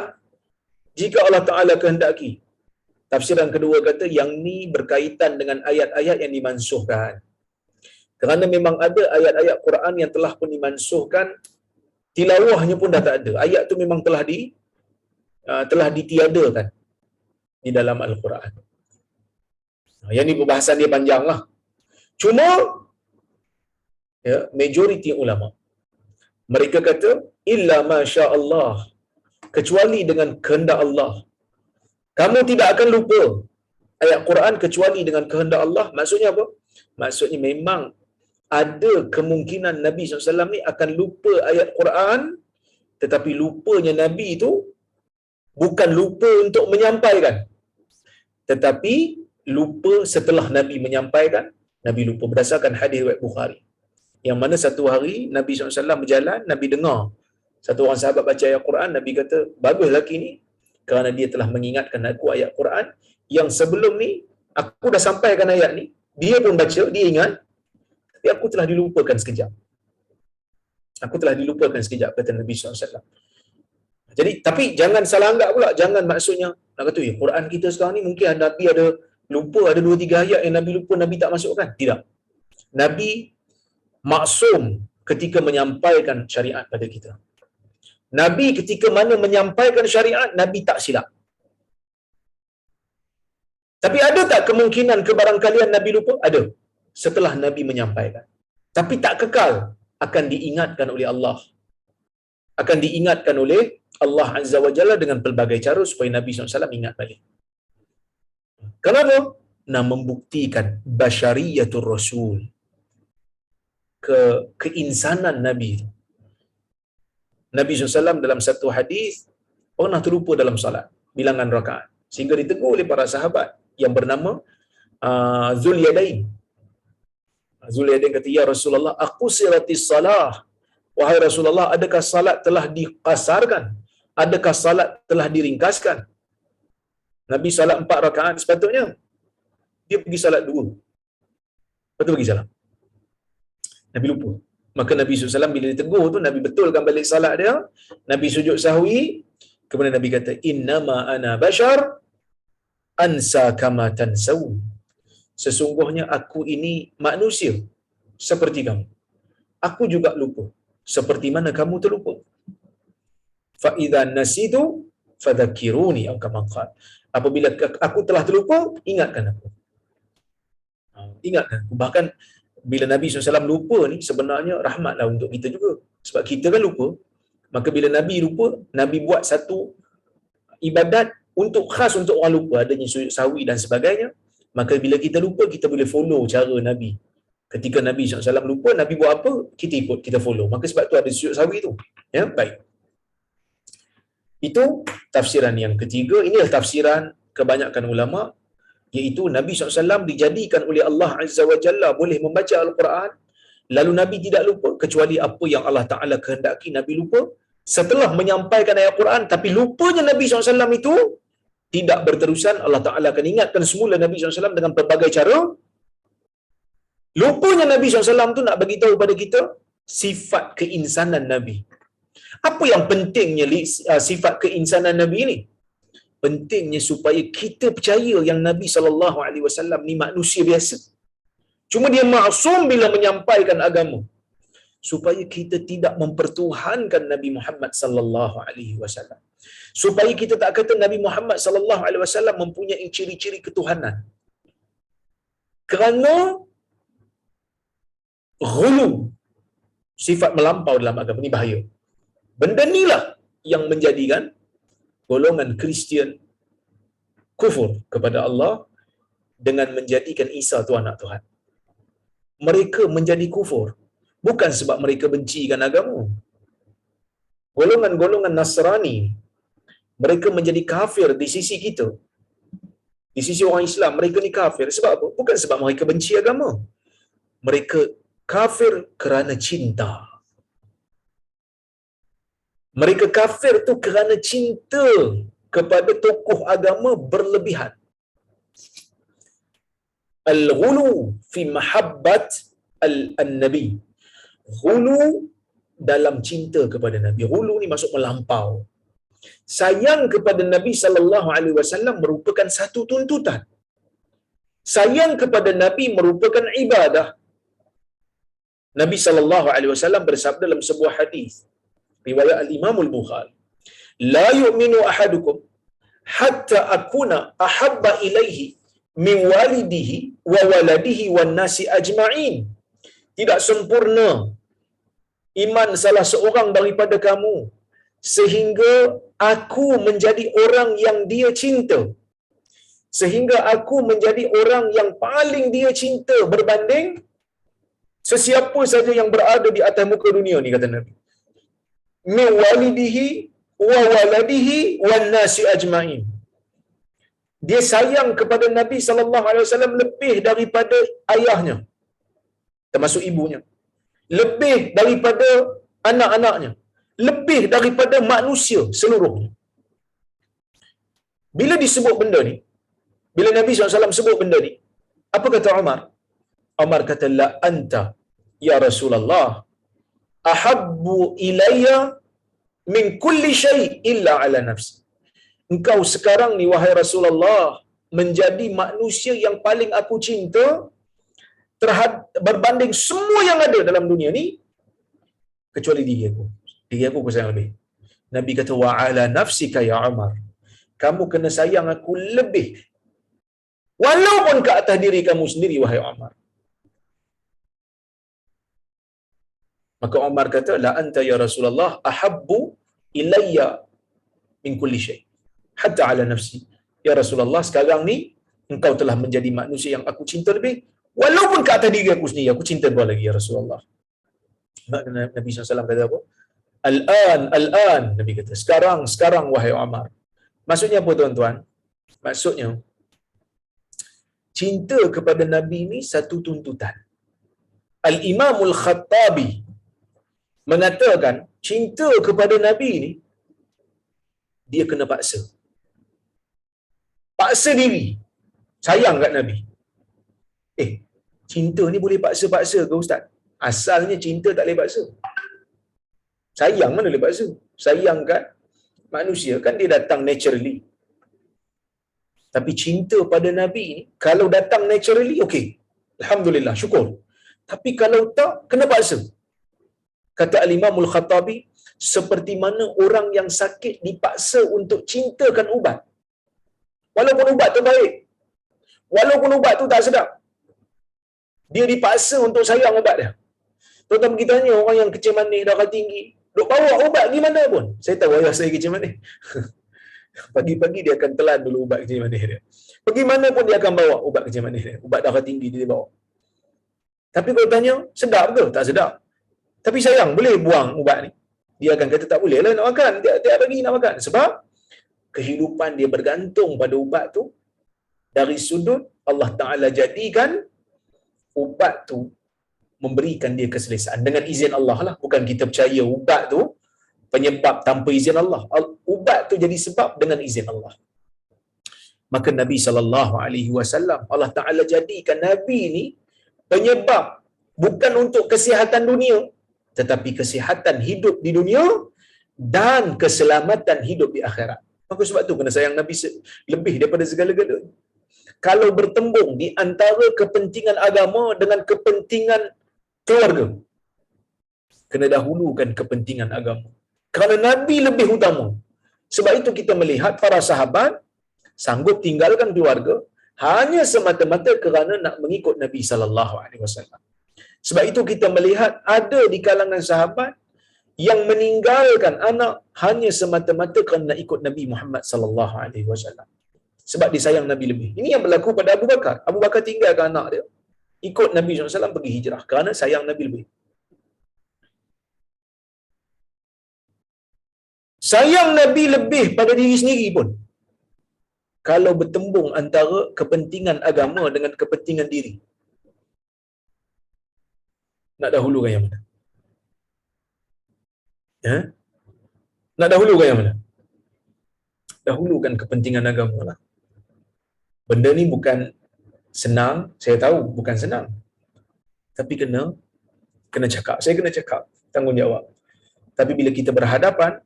jika Allah Ta'ala kehendaki. Tafsiran kedua kata yang ni berkaitan dengan ayat-ayat yang dimansuhkan. Kerana memang ada ayat-ayat Quran yang telah pun dimansuhkan, tilawahnya pun dah tak ada. Ayat tu memang telah ditiadakan di dalam Al-Quran. Yang ni perbahasan dia panjang lah. Cuma ya, majoriti ulama mereka kata illa masya Allah, kecuali dengan kehendak Allah. Kamu tidak akan lupa ayat Quran kecuali dengan kehendak Allah. Maksudnya apa? Maksudnya memang ada kemungkinan Nabi SAW ni akan lupa ayat Quran, tetapi lupanya Nabi itu bukan lupa untuk menyampaikan, tetapi lupa setelah Nabi menyampaikan. Nabi lupa berdasarkan hadis riwayat Bukhari, yang mana satu hari Nabi SAW berjalan, Nabi dengar satu orang sahabat baca ayat Quran. Nabi kata, bagus lelaki ni, kerana dia telah mengingatkan aku ayat Quran yang sebelum ni aku dah sampaikan ayat ni, dia pun baca, dia ingat, tapi aku telah dilupakan sekejap. Aku telah dilupakan sekejap, kata Nabi SAW. Jadi, tapi jangan salah anggap pula. Jangan maksudnya, nak kata, Quran kita sekarang ni mungkin Nabi ada lupa, ada 2-3 ayat yang Nabi lupa, Nabi tak masukkan. Tidak. Nabi maksum ketika menyampaikan syariat pada kita. Nabi ketika mana menyampaikan syariat, Nabi tak silap. Tapi ada tak kemungkinan kebarangkalian Nabi lupa? Ada. Setelah Nabi menyampaikan. Tapi tak kekal, akan diingatkan oleh Allah. Akan diingatkan oleh Allah Azza wa Jalla dengan pelbagai cara supaya Nabi SAW ingat balik. Kenapa? Nak membuktikan basyariyatul Rasul, keinsanan Nabi itu. Nabi SAW dalam satu hadis pernah terlupa dalam salat, bilangan rakaat, sehingga ditegur oleh para sahabat yang bernama Zulyadain. Zulyadain kata, ya Rasulullah, aqsiratis salah. Wahai Rasulullah, adakah salat telah dikasarkan? Adakah salat telah diringkaskan? Nabi salat 4 rakaat sepatutnya. dia pergi salat dua. Lepas tu pergi salam. Nabi lupa. Maka Nabi SAW bila ditegur tu, Nabi betulkan balik salat dia. Nabi sujud sahwi. Kemudian Nabi kata, innama ana bashar ansa kama tansau. Sesungguhnya aku ini manusia seperti kamu. Aku juga lupa seperti mana kamu terlupa. Fa idza nasitu fadhakkiruni atau kama qala. Apabila aku telah terlupa, ingatkan aku. Ingatkan aku. Bahkan bila Nabi SAW lupa ni sebenarnya rahmatlah untuk kita juga. Sebab kita kan lupa. Maka bila Nabi lupa, Nabi buat satu ibadat untuk khas untuk orang lupa, adanya sujud sahwi dan sebagainya. Maka bila kita lupa, kita boleh follow cara Nabi. Ketika Nabi SAW lupa, Nabi buat apa, kita ikut, kita follow. Maka sebab tu ada sujud sahwi tu. Ya, baik. Itu tafsiran yang ketiga. Inilah tafsiran kebanyakan ulama, iaitu Nabi SAW dijadikan oleh Allah Azza wa Jalla boleh membaca Al-Quran, lalu Nabi tidak lupa kecuali apa yang Allah Ta'ala kehendaki Nabi lupa setelah menyampaikan ayat Quran. Tapi lupanya Nabi SAW itu tidak berterusan. Allah Ta'ala akan ingatkan semula Nabi SAW dengan pelbagai cara. Lupanya Nabi SAW tu nak bagi tahu pada kita sifat keinsanan Nabi. Apa yang pentingnya sifat keinsanan Nabi ini? Pentingnya supaya kita percaya yang Nabi SAW ni manusia biasa. Cuma dia maksum bila menyampaikan agama. Supaya kita tidak mempertuhankan Nabi Muhammad SAW. Supaya kita tak kata Nabi Muhammad SAW mempunyai ciri-ciri ketuhanan. Kerana ghulu, sifat melampau dalam agama ni bahaya. Benda inilah yang menjadikan golongan Kristian kufur kepada Allah dengan menjadikan Isa tu anak Tuhan. Mereka menjadi kufur bukan sebab mereka bencikan agama. Golongan-golongan Nasrani, mereka menjadi kafir di sisi kita. Di sisi orang Islam, mereka ni kafir sebab apa? Bukan sebab mereka benci agama. Mereka kafir kerana cinta. Mereka kafir tu kerana cinta kepada tokoh agama berlebihan. Al-ghulu fi mahabbat al-nabi. Ghulu dalam cinta kepada Nabi. Ghulu ni maksud melampau. Sayang kepada Nabi SAW merupakan satu tuntutan. Sayang kepada Nabi merupakan ibadah. Nabi SAW bersabda dalam sebuah hadis riwayat al-Imam al-Bukhari, la yu'minu ahadukum hatta akuna ahabba ilaihi min walidihi wa waladihi wan nasi ajma'in. Tidak sempurna iman salah seorang daripada kamu sehingga aku menjadi orang yang dia cinta, sehingga aku menjadi orang yang paling dia cinta berbanding sesiapa saja yang berada di atas muka dunia ni, kata Nabi. Min walidihi wa waladihi wan nasi ajma'in. Dia sayang kepada Nabi SAW lebih daripada ayahnya, termasuk ibunya, lebih daripada anak-anaknya, lebih daripada manusia seluruhnya. Bila disebut benda ni, bila Nabi SAW sebut benda ni, apa kata Umar? Umar kata, la anta ya Rasulullah ahabbu ilayya min kulli syai' illa ala nafsi. Engkau sekarang ni wahai Rasulullah menjadi manusia yang paling aku cinta berbanding semua yang ada dalam dunia ni kecuali diri aku. Diri aku sayang lebih. Nabi kata, wa ala nafsika ya Umar. Kamu kena sayang aku lebih walaupun ke atas diri kamu sendiri wahai Umar. Maka Umar kata, la anta ya Rasulullah ahabbu ilayya min kulli syai' hatta ala nafsi. Ya Rasulullah, sekarang ni engkau telah menjadi manusia yang aku cinta lebih walaupun ke atas diri aku sendiri aku cinta kau lagi ya Rasulullah. Maka Nabi SAW kata apa? Al-an, Nabi kata, sekarang wahai Umar. Maksudnya apa tuan-tuan? Maksudnya cinta kepada Nabi ni satu tuntutan. Al-Imamul Khattabi mengatakan cinta kepada Nabi ni dia kena paksa. Paksa diri sayang kat Nabi. Eh, cinta ni boleh paksa-paksa ke Ustaz? Asalnya cinta tak boleh paksa. Sayang mana boleh paksa? Sayang kan manusia kan dia datang naturally. Tapi cinta pada Nabi ni, kalau datang naturally, okey. Alhamdulillah, syukur. Tapi kalau tak, kena paksa. Kata Al-Imamul Khattabi, seperti mana orang yang sakit dipaksa untuk cintakan ubat. Walaupun ubat tu baik. Walaupun ubat tu tak sedap. Dia dipaksa untuk sayang ubat dia. Tuan-tuan kita tanya orang yang kecil manis, darah tinggi, duk bawa ubat di mana pun. Saya tahu ayah saya kecil manis. Pagi-pagi dia akan telan dulu ubat kecil manis dia. Pergi mana pun dia akan bawa ubat kecil manis dia. Ubat darah tinggi dia bawa. Tapi kalau tanya, sedap ke? Tak sedap. Tapi sayang, boleh buang ubat ni? Dia akan kata tak boleh lah nak makan. Tiap pagi nak makan. Sebab kehidupan dia bergantung pada ubat tu. Dari sudut Allah Ta'ala jadikan ubat tu memberikan dia keselesaan. Dengan izin Allah lah. Bukan kita percaya ubat tu penyebab tanpa izin Allah. Ubat tu jadi sebab dengan izin Allah. Maka Nabi SAW, Allah Ta'ala jadikan Nabi ni penyebab bukan untuk kesihatan dunia, tetapi kesihatan hidup di dunia dan keselamatan hidup di akhirat. Maka sebab tu kena sayang Nabi lebih daripada segala-galanya. Kalau bertembung di antara kepentingan agama dengan kepentingan keluarga, kena dahulukan kepentingan agama. Kerana Nabi lebih utama. Sebab itu kita melihat para sahabat sanggup tinggalkan keluarga hanya semata-mata kerana nak mengikut Nabi sallallahu alaihi wasallam. Sebab itu kita melihat ada di kalangan sahabat yang meninggalkan anak hanya semata-mata kerana nak ikut Nabi Muhammad sallallahu alaihi wasallam. Sebab dia sayang Nabi lebih. Ini yang berlaku pada Abu Bakar. Abu Bakar tinggalkan anak dia, ikut Nabi sallallahu alaihi wasallam pergi hijrah kerana sayang Nabi lebih. Sayang Nabi lebih pada diri sendiri pun, kalau bertembung antara kepentingan agama dengan kepentingan diri, nak dahulukan yang mana? Nak dahulukan yang mana? Dahulukan kepentingan agama lah. Benda ni bukan senang, saya tahu bukan senang. Tapi kena cakap. Saya kena cakap, tanggungjawab. Tapi bila kita berhadapan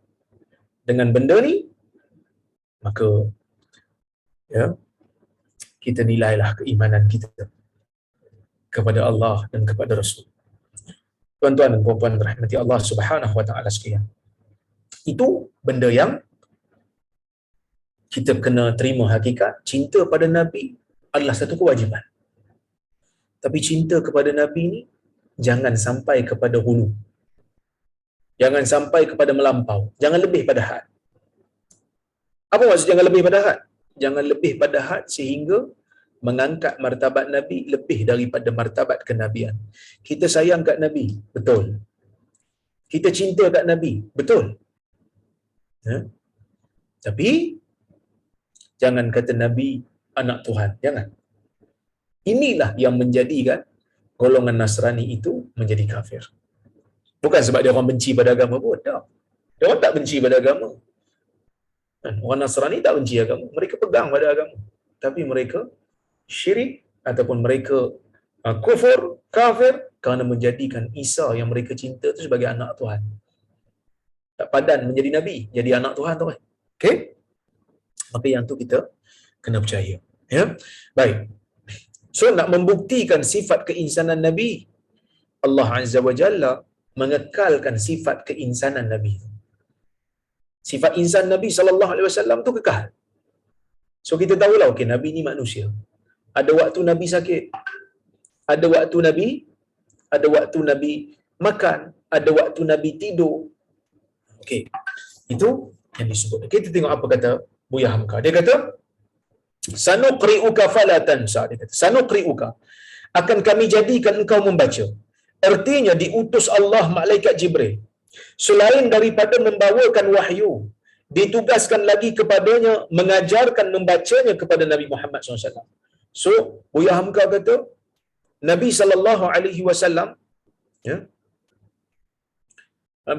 dengan benda ni, maka kita nilailah keimanan kita kepada Allah dan kepada Rasul. Tuan-tuan dan puan-puan rahmati Allah Subhanahu wa taala sekalian. Itu benda yang kita kena terima hakikat. Cinta pada Nabi adalah satu kewajiban. Tapi cinta kepada Nabi ni jangan sampai kepada hulu. Jangan sampai kepada melampau. Jangan lebih pada had. Apa maksud jangan lebih pada had? Jangan lebih pada had sehingga mengangkat martabat Nabi lebih daripada martabat kenabian. Kita sayang kat Nabi, betul. Kita cinta kat Nabi, betul. Tapi jangan kata Nabi anak Tuhan, jangan. Inilah yang menjadikan golongan Nasrani itu menjadi kafir. Bukan sebab dia orang benci pada agama pun, tak. Dia orang tak benci pada agama. Orang Nasrani tak benci agama, mereka pegang pada agama. Tapi mereka syirik ataupun mereka kufur, kafir kerana menjadikan Isa yang mereka cinta itu sebagai anak Tuhan. Tak padan menjadi Nabi, jadi anak Tuhan tu kan. Okey? Maka yang tu kita kena percaya. Ya? Baik. So nak membuktikan sifat keinsanan Nabi, Allah Azza wa Jalla mengekalkan sifat keinsanan Nabi. Sifat insan Nabi sallallahu alaihi wasallam tu kekal. So kita tahulah, okey, Nabi ni manusia. Ada waktu Nabi sakit. Ada waktu Nabi makan, ada waktu Nabi tidur. Okey. Itu yang disebut. Kita tengok apa kata Buya Hamka. Dia kata, sanuqri'uka fala tansa. Dia kata, sanuqri'uka, akan kami jadikan engkau membaca. Artinya diutus Allah malaikat Jibril. Selain daripada membawakan wahyu, ditugaskan lagi kepadanya mengajarkan membacanya kepada Nabi Muhammad SAW. So, Buya Hamka kata, Nabi sallallahu alaihi wasallam, ya.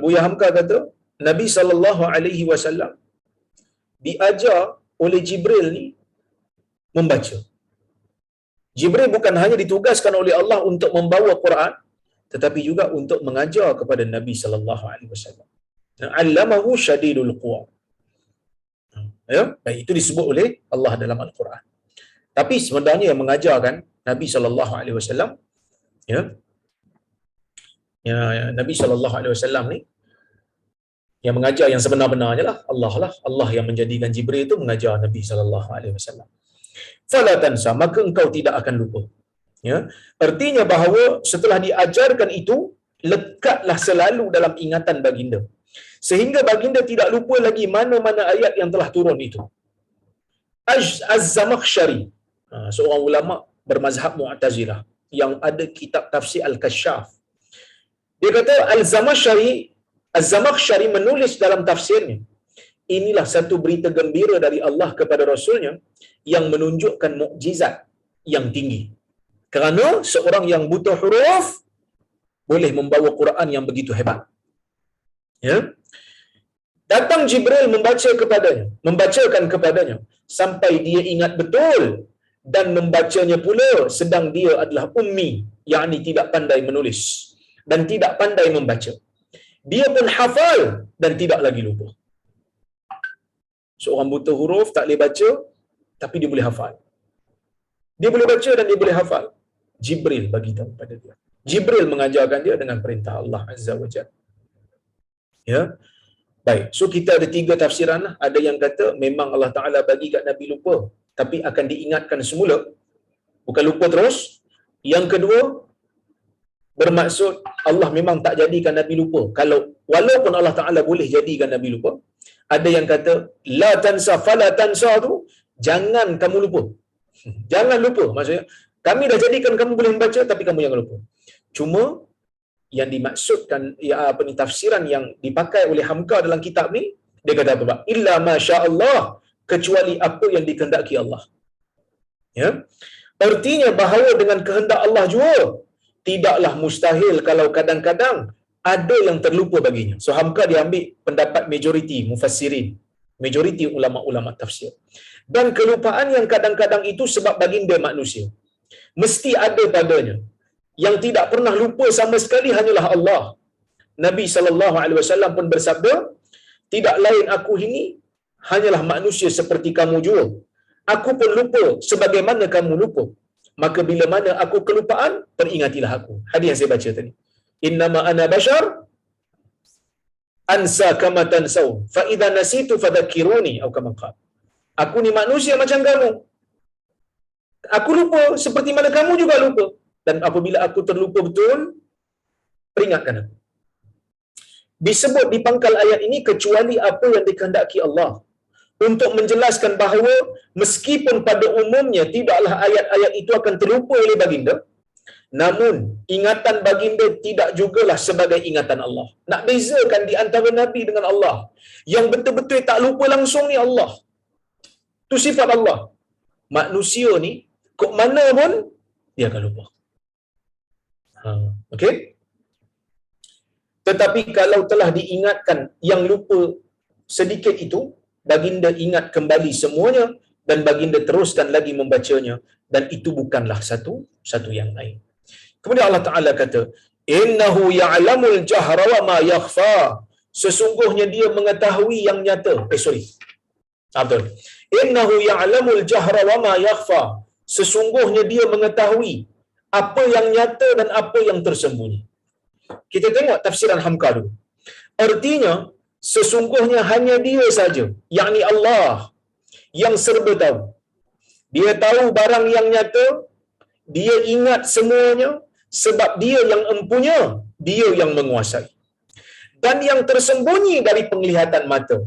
Buya Hamka kata, Nabi sallallahu alaihi wasallam diajar oleh Jibril ni membaca. Jibril bukan hanya ditugaskan oleh Allah untuk membawa Quran, tetapi juga untuk mengajar kepada Nabi sallallahu alaihi wasallam. Allamahu syadidul quwa. Ya, baik, itu disebut oleh Allah dalam Al-Quran. Tapi sebenarnya yang mengajarkan Nabi sallallahu alaihi wasallam, ya, Nabi sallallahu alaihi wasallam ni yang mengajar yang sebenar-benarnya lah Allah. Allah yang menjadikan Jibril itu mengajar Nabi sallallahu alaihi wasallam. Fala tansa, maka engkau tidak akan lupa. Ya, artinya bahawa setelah diajarkan itu lekatlah selalu dalam ingatan baginda, sehingga baginda tidak lupa lagi mana-mana ayat yang telah turun itu. Az-Zamakhsyari, seorang ulama bermazhab Mu'tazilah yang ada kitab tafsir Al-Kasyaf, dia kata Az-Zamakhsyari menulis dalam tafsirnya, inilah satu berita gembira dari Allah kepada Rasulnya yang menunjukkan mukjizat yang tinggi. Kerana seorang yang buta huruf boleh membawa Quran yang begitu hebat. Ya. Datang Jibril membacakan kepadanya sampai dia ingat betul dan membacanya pula sedang dia adalah ummi, yakni tidak pandai menulis dan tidak pandai membaca. Dia pun hafal dan tidak lagi lupa. Seorang buta huruf tak boleh baca tapi dia boleh hafal. Dia boleh baca dan dia boleh hafal. Jibril bagi tahu pada dia. Jibril mengajarkan dia dengan perintah Allah Azza wa Jalla. Ya. Baik, so kita ada 3 tafsiran lah. Ada yang kata memang Allah Ta'ala bagi kat Nabi lupa, tapi akan diingatkan semula, bukan lupa terus. Yang kedua, bermaksud Allah memang tak jadikan Nabi lupa. Kalau walaupun Allah Ta'ala boleh jadikan Nabi lupa, ada yang kata la tansa fala tansa tu, jangan kamu lupa. Jangan lupa, maksudnya kami dah jadikan kamu boleh membaca, tapi kamu jangan lupa. Cuma yang dimaksudkan tafsiran yang dipakai oleh Hamka dalam kitab ni, dia kata apa? Illa masya-Allah, kecuali apa yang dikehendaki Allah. Ya. Artinya bahawa dengan kehendak Allah juga tidaklah mustahil kalau kadang-kadang ada yang terlupa baginya. So Hamka dia ambil pendapat majoriti mufassirin, majoriti ulama-ulama tafsir. Dan kelupaan yang kadang-kadang itu sebab baginda manusia. Mesti ada padanya. Yang tidak pernah lupa sama sekali hanyalah Allah. Nabi sallallahu alaihi wasallam pun bersabda, tidak lain aku ini hanyalah manusia seperti kamu juga. Aku pun lupa sebagaimana kamu lupa. Maka bila mana aku kelupaan, peringatilah aku. Hadis yang saya baca tadi. Innama ana bashar ansa kama tansau fa idza nasitu fadhakkiruni atau kama qala. Aku ni manusia macam kamu. Aku lupa seperti mana kamu juga lupa. Dan apabila aku terlupa betul, peringatkan aku. Disebut di pangkal ayat ini kecuali apa yang dikehendaki Allah, untuk menjelaskan bahawa meskipun pada umumnya tidaklah ayat-ayat itu akan terlupa oleh baginda, namun ingatan baginda tidak jugalah sebagai ingatan Allah. Nak bezakan di antara Nabi dengan Allah, yang betul-betul tak lupa langsung ni Allah. Itu sifat Allah. Manusia ni kok mana pun dia akan lupa. Okey. Tetapi kalau telah diingatkan yang lupa sedikit itu, baginda ingat kembali semuanya dan baginda teruskan lagi membacanya, dan itu bukanlah satu yang lain. Kemudian Allah Taala kata, innahu ya'lamul jahra wa ma yakhfa. Sesungguhnya dia mengetahui yang nyata. Betul. Innahu ya'lamul jahra wa ma yakhfa. Sesungguhnya dia mengetahui apa yang nyata dan apa yang tersembunyi. Kita tengok tafsiran Hamka dulu. Artinya, sesungguhnya hanya dia saja, yakni Allah, yang serba tahu. Dia tahu barang yang nyata, dia ingat semuanya, sebab dia yang empunya, dia yang menguasai. Dan yang tersembunyi dari penglihatan mata,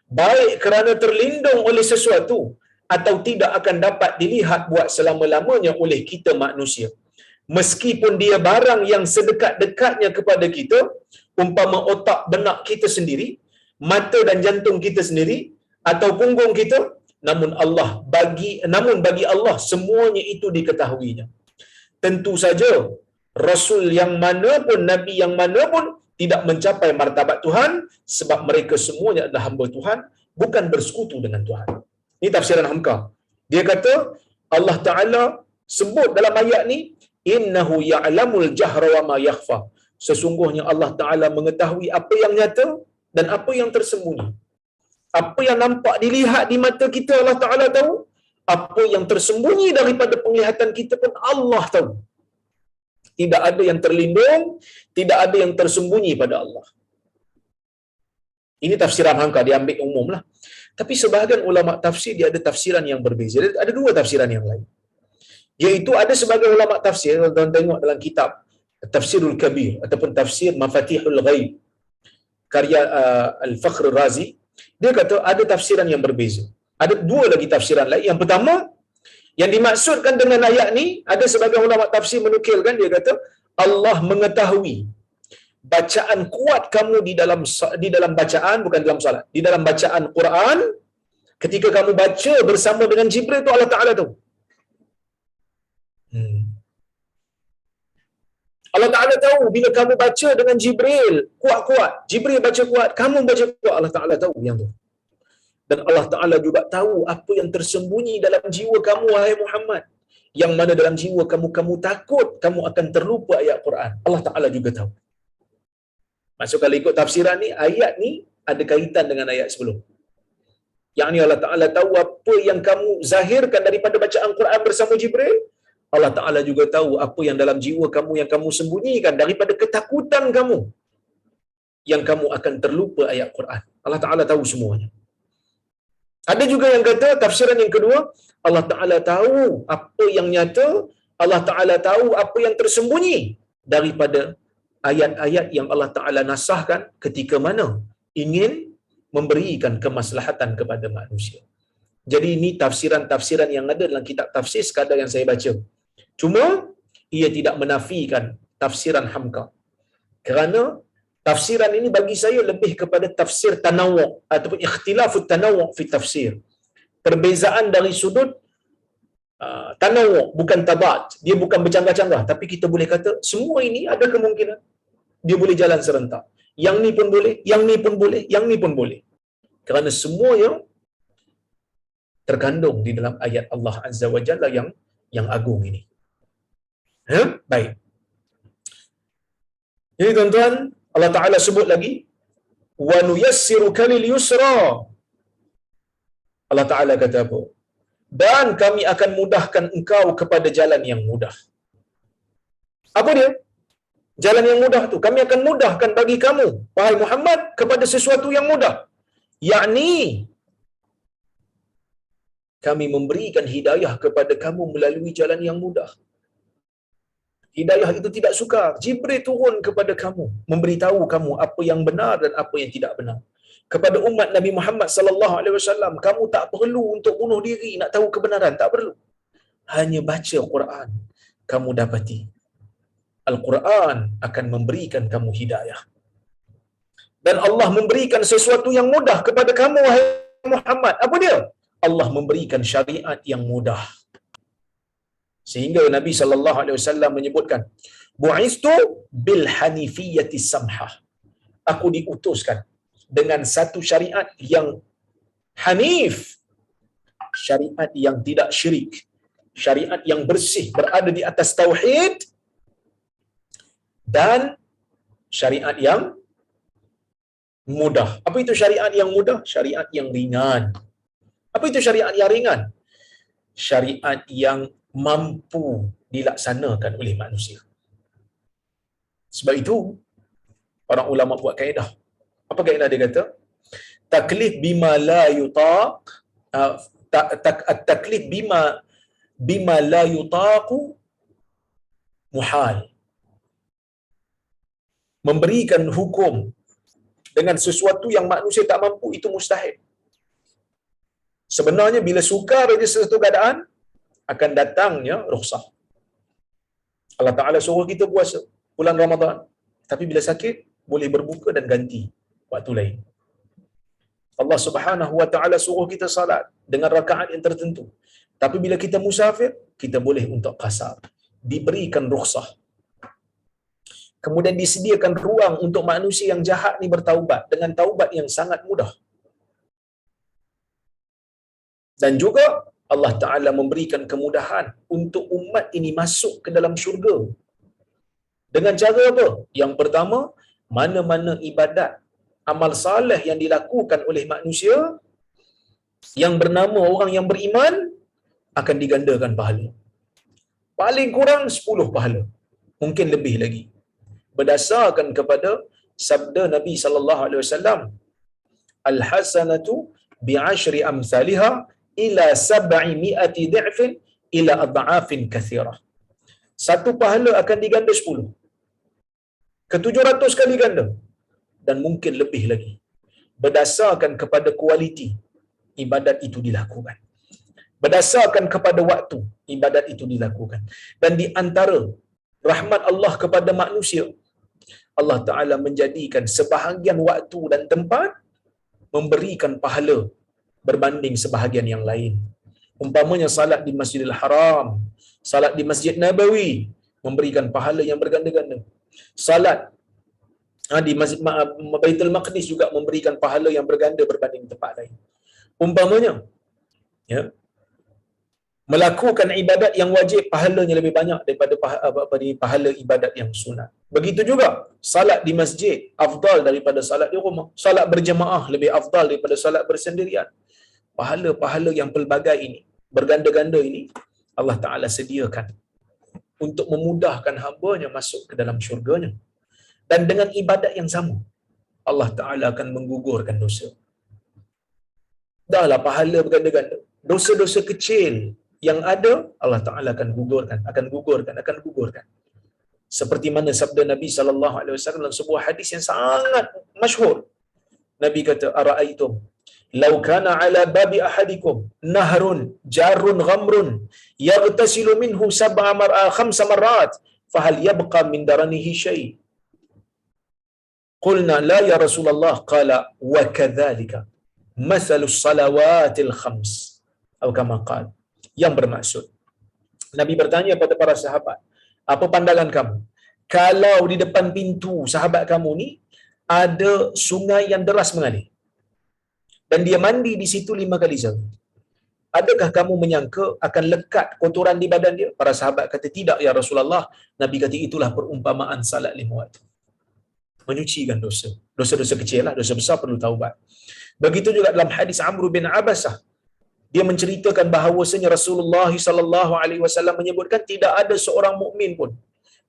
baik kerana terlindung oleh sesuatu, atau tidak akan dapat dilihat buat selama-lamanya oleh kita manusia. Meskipun dia barang yang sedekat-dekatnya kepada kita, umpama otak benak kita sendiri, mata dan jantung kita sendiri, atau punggung kita, namun bagi Allah semuanya itu diketahuinya. Tentu saja Rasul yang mana pun, Nabi yang mana pun tidak mencapai martabat Tuhan, sebab mereka semuanya adalah hamba Tuhan, bukan bersekutu dengan Tuhan. Ini tafsiran Hamka. Dia kata Allah Ta'ala sebut dalam ayat ni, innahu ya'lamul jahra wa ma yakhfa. Sesungguhnya Allah Taala mengetahui apa yang nyata dan apa yang tersembunyi. Apa yang nampak dilihat di mata kita Allah Taala tahu, apa yang tersembunyi daripada penglihatan kita pun Allah tahu. Tidak ada yang terlindung, tidak ada yang tersembunyi pada Allah. Ini tafsiran hangka, diambil umum lah. Tapi sebahagian ulama tafsir dia ada tafsiran yang berbeza. Ada dua tafsiran yang lain. Iaitu ada sebagai ulama tafsir, kalau tuan tengok dalam kitab Tafsirul Kabir ataupun Tafsir Mafatihul Ghaib karya Al-Fakhr Razi, dia kata ada tafsiran yang berbeza. Ada dua lagi tafsiran lain. Yang pertama, yang dimaksudkan dengan ayat ni, ada sebagian ulama tafsir menukilkan, dia kata Allah mengetahui bacaan kuat kamu di dalam bacaan, bukan dalam salat, di dalam bacaan Quran, ketika kamu baca bersama dengan Jibril tu Allah Taala tahu. Allah Taala tahu bila kamu baca dengan Jibril kuat-kuat, Jibril baca kuat, kamu baca kuat, Allah Taala tahu yang tu. Dan Allah Taala juga tahu apa yang tersembunyi dalam jiwa kamu wahai Muhammad. Yang mana dalam jiwa kamu takut kamu akan terlupa ayat Quran. Allah Taala juga tahu. Maksud kalau ikut tafsiran ni, ayat ni ada kaitan dengan ayat sebelum. Yang ni Allah Taala tahu apa yang kamu zahirkan daripada bacaan Quran bersama Jibril. Allah Ta'ala juga tahu apa yang dalam jiwa kamu yang kamu sembunyikan daripada ketakutan kamu, yang kamu akan terlupa ayat Quran. Allah Ta'ala tahu semuanya. Ada juga yang kata tafsiran yang kedua, Allah Ta'ala tahu apa yang nyata, Allah Ta'ala tahu apa yang tersembunyi daripada ayat-ayat yang Allah Ta'ala nasahkan ketika mana ingin memberikan kemaslahatan kepada manusia. Jadi ini tafsiran-tafsiran yang ada dalam kitab tafsir sekadar yang saya baca. Cuma ia tidak menafikan tafsiran hamka. Kerana tafsiran ini bagi saya lebih kepada tafsir tanawu' ataupun ikhtilafut tanawu' fi tafsir. Perbezaan dari sudut tanawu', bukan tabat. Dia bukan bercanggah-canggah, tapi kita boleh kata semua ini ada kemungkinan dia boleh jalan serentak. Yang ni pun boleh, yang ni pun boleh, yang ni pun boleh. Kerana semuanya terkandung di dalam ayat Allah Azza wa Jalla yang agung ini. Baik. Jadi tuan-tuan, Allah Ta'ala sebut lagi, wa nuyassiruka lil yusra. Allah Ta'ala kata apa? Dan kami akan mudahkan engkau kepada jalan yang mudah. Apa dia? Jalan yang mudah tu, kami akan mudahkan bagi kamu, wahai Muhammad, kepada sesuatu yang mudah. Yakni kami memberikan hidayah kepada kamu melalui jalan yang mudah. Hidayah itu tidak sukar. Jibril turun kepada kamu, memberitahu kamu apa yang benar dan apa yang tidak benar. Kepada umat Nabi Muhammad sallallahu alaihi wasallam, kamu tak perlu untuk bunuh diri nak tahu kebenaran, tak perlu. Hanya baca Quran, kamu dapati Al-Quran akan memberikan kamu hidayah. Dan Allah memberikan sesuatu yang mudah kepada kamu wahai Muhammad. Apa dia? Allah memberikan syariat yang mudah. Sehingga Nabi sallallahu alaihi wasallam menyebutkan, bu'istu bil hanifiyyati samhah. Aku diutuskan dengan satu syariat yang hanif, syariat yang tidak syirik, syariat yang bersih, berada di atas tauhid, dan syariat yang mudah. Apa itu syariat yang mudah? Syariat yang ringan. Apa itu syariat yang ringan? Syariat yang mampu dilaksanakan oleh manusia. Sebab itu orang ulama buat kaedah. Apa kaedah dia kata? Taklif bima la yutaq, taklif bima la yutaqu muhal. Memberikan hukum dengan sesuatu yang manusia tak mampu itu mustahil. Sebenarnya bila sukar saja sesuatu keadaan, akan datangnya rukhsah. Allah Ta'ala suruh kita puasa bulan Ramadan, tapi bila sakit boleh berbuka dan ganti waktu lain. Allah Subhanahu wa Ta'ala suruh kita salat dengan rakaat yang tertentu, tapi bila kita musafir, kita boleh untuk qasar. Diberikan rukhsah. Kemudian disediakan ruang untuk manusia yang jahat ni bertaubat dengan taubat yang sangat mudah. Dan juga Allah Ta'ala memberikan kemudahan untuk umat ini masuk ke dalam syurga. Dengan cara apa? Yang pertama, mana-mana ibadat, amal saleh yang dilakukan oleh manusia yang bernama orang yang beriman akan digandakan pahala. Paling kurang 10 pahala. Mungkin lebih lagi. Berdasarkan kepada sabda Nabi sallallahu alaihi wasallam, al-hasanatu bi'ashri amsalha ila 700 dha'fin ila adha'afin katsirah. Satu pahala akan diganda 10 ke 700 kali ganda dan mungkin lebih lagi. Berdasarkan kepada kualiti ibadat itu dilakukan. Berdasarkan kepada waktu ibadat itu dilakukan. Dan di antara rahmat Allah kepada manusia, Allah Ta'ala menjadikan sebahagian waktu dan tempat memberikan pahala berbanding sebahagian yang lain. Umpamanya salat di Masjidil Haram, salat di Masjid Nabawi memberikan pahala yang berganda-ganda. Salat di Masjid Baitul Maqdis juga memberikan pahala yang berganda berbanding tempat lain. Umpamanya, ya, melakukan ibadat yang wajib pahalanya lebih banyak daripada pahala ibadat yang sunat. Begitu juga salat di masjid afdal daripada salat di rumah. Salat berjemaah lebih afdal daripada salat bersendirian. Pahala-pahala yang pelbagai ini, berganda-ganda ini, Allah Ta'ala sediakan untuk memudahkan hamba-Nya masuk ke dalam syurga-Nya. Dan dengan ibadat yang sama, Allah Ta'ala akan menggugurkan dosa. Dahlah pahala berganda-ganda. Dosa-dosa kecil yang ada, Allah Ta'ala akan gugurkan. Seperti mana sabda Nabi sallallahu alaihi wasallam dalam sebuah hadis yang sangat masyhur. Nabi kata, "Ara'aitum law kana 'ala babi ahadikum nahrun jarrun ghamrun yaghtasilu minhu khamsa marrat fahal yabqa min daranihi syai?" Qulna la ya Rasulullah, qala wa kadzalika mathalus salawatil khams atau kama qala. Yang bermaksud, Nabi bertanya kepada para sahabat, apa pandangan kamu kalau di depan pintu sahabat kamu ni ada sungai yang deras mengalir dan dia mandi di situ 5 kali sehari? Adakah kamu menyangka akan lekat kotoran di badan dia? Para sahabat kata, tidak ya Rasulullah. Nabi kata, itulah perumpamaan salat 5 waktu. Menyucikan dosa. Dosa-dosa kecil lah, dosa besar perlu taubat. Begitu juga dalam hadis Amr bin Abasah, dia menceritakan bahawasanya Rasulullah sallallahu alaihi wasallam menyebutkan, tidak ada seorang mukmin pun,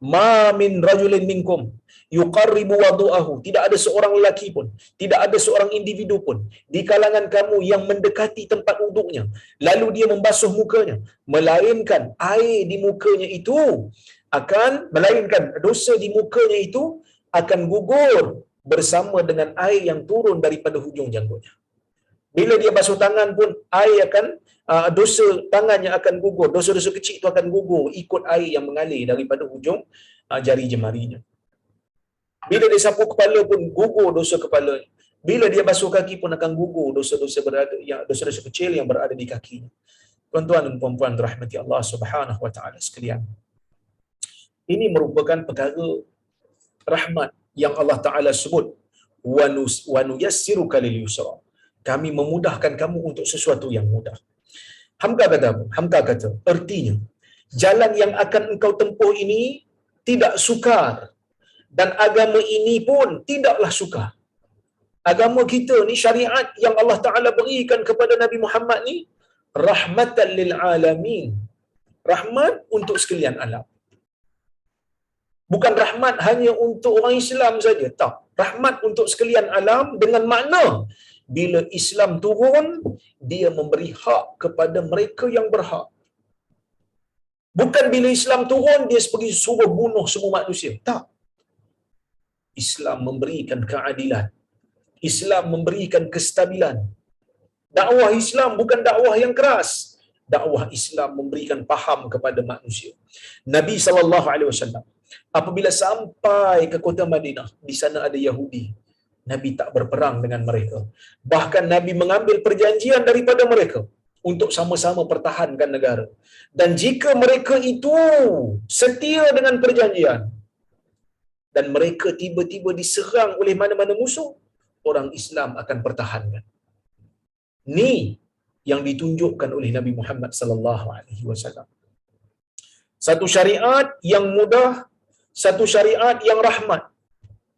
ma min rajulin minkum yuqarribu wudu'ahu, tidak ada seorang lelaki pun, tidak ada seorang individu pun di kalangan kamu yang mendekati tempat wuduknya lalu dia membasuh mukanya, melainkan air di mukanya itu melainkan dosa di mukanya itu akan gugur bersama dengan air yang turun daripada hujung janggutnya. Bila dia basuh tangan pun, air akan dosa tangannya akan gugur, dosa-dosa kecil itu akan gugur ikut air yang mengalir daripada hujung jari jemarinya. Bila dia sapu kepala pun gugur dosa kepalanya. Bila dia basuh kaki pun akan gugur dosa-dosa kecil yang berada di kakinya. Tuan-tuan dan puan-puan rahmati Allah Subhanahu wa taala sekalian. Ini merupakan perkara rahmat yang Allah Taala sebut, wa nuyassiruka lil yusra. Kami memudahkan kamu untuk sesuatu yang mudah. Hamka kata, artinya jalan yang akan engkau tempuh ini tidak sukar dan agama ini pun tidaklah sukar. Agama kita ni, syariat yang Allah Taala berikan kepada Nabi Muhammad ni, rahmatan lil alamin. Rahmat untuk sekalian alam. Bukan rahmat hanya untuk orang Islam saja, tak. Rahmat untuk sekalian alam dengan makna bila Islam turun, dia memberi hak kepada mereka yang berhak. Bukan bila Islam turun, dia pergi suruh bunuh semua manusia. Tak. Islam memberikan keadilan. Islam memberikan kestabilan. Dakwah Islam bukan dakwah yang keras. Dakwah Islam memberikan faham kepada manusia. Nabi SAW, apabila sampai ke kota Madinah, di sana ada Yahudi. Nabi tak berperang dengan mereka. Bahkan Nabi mengambil perjanjian daripada mereka untuk sama-sama pertahankan negara. Dan jika mereka itu setia dengan perjanjian dan mereka tiba-tiba diserang oleh mana-mana musuh, orang Islam akan pertahankan. Ni yang ditunjukkan oleh Nabi Muhammad sallallahu alaihi wasallam. Satu syariat yang mudah, satu syariat yang rahmat.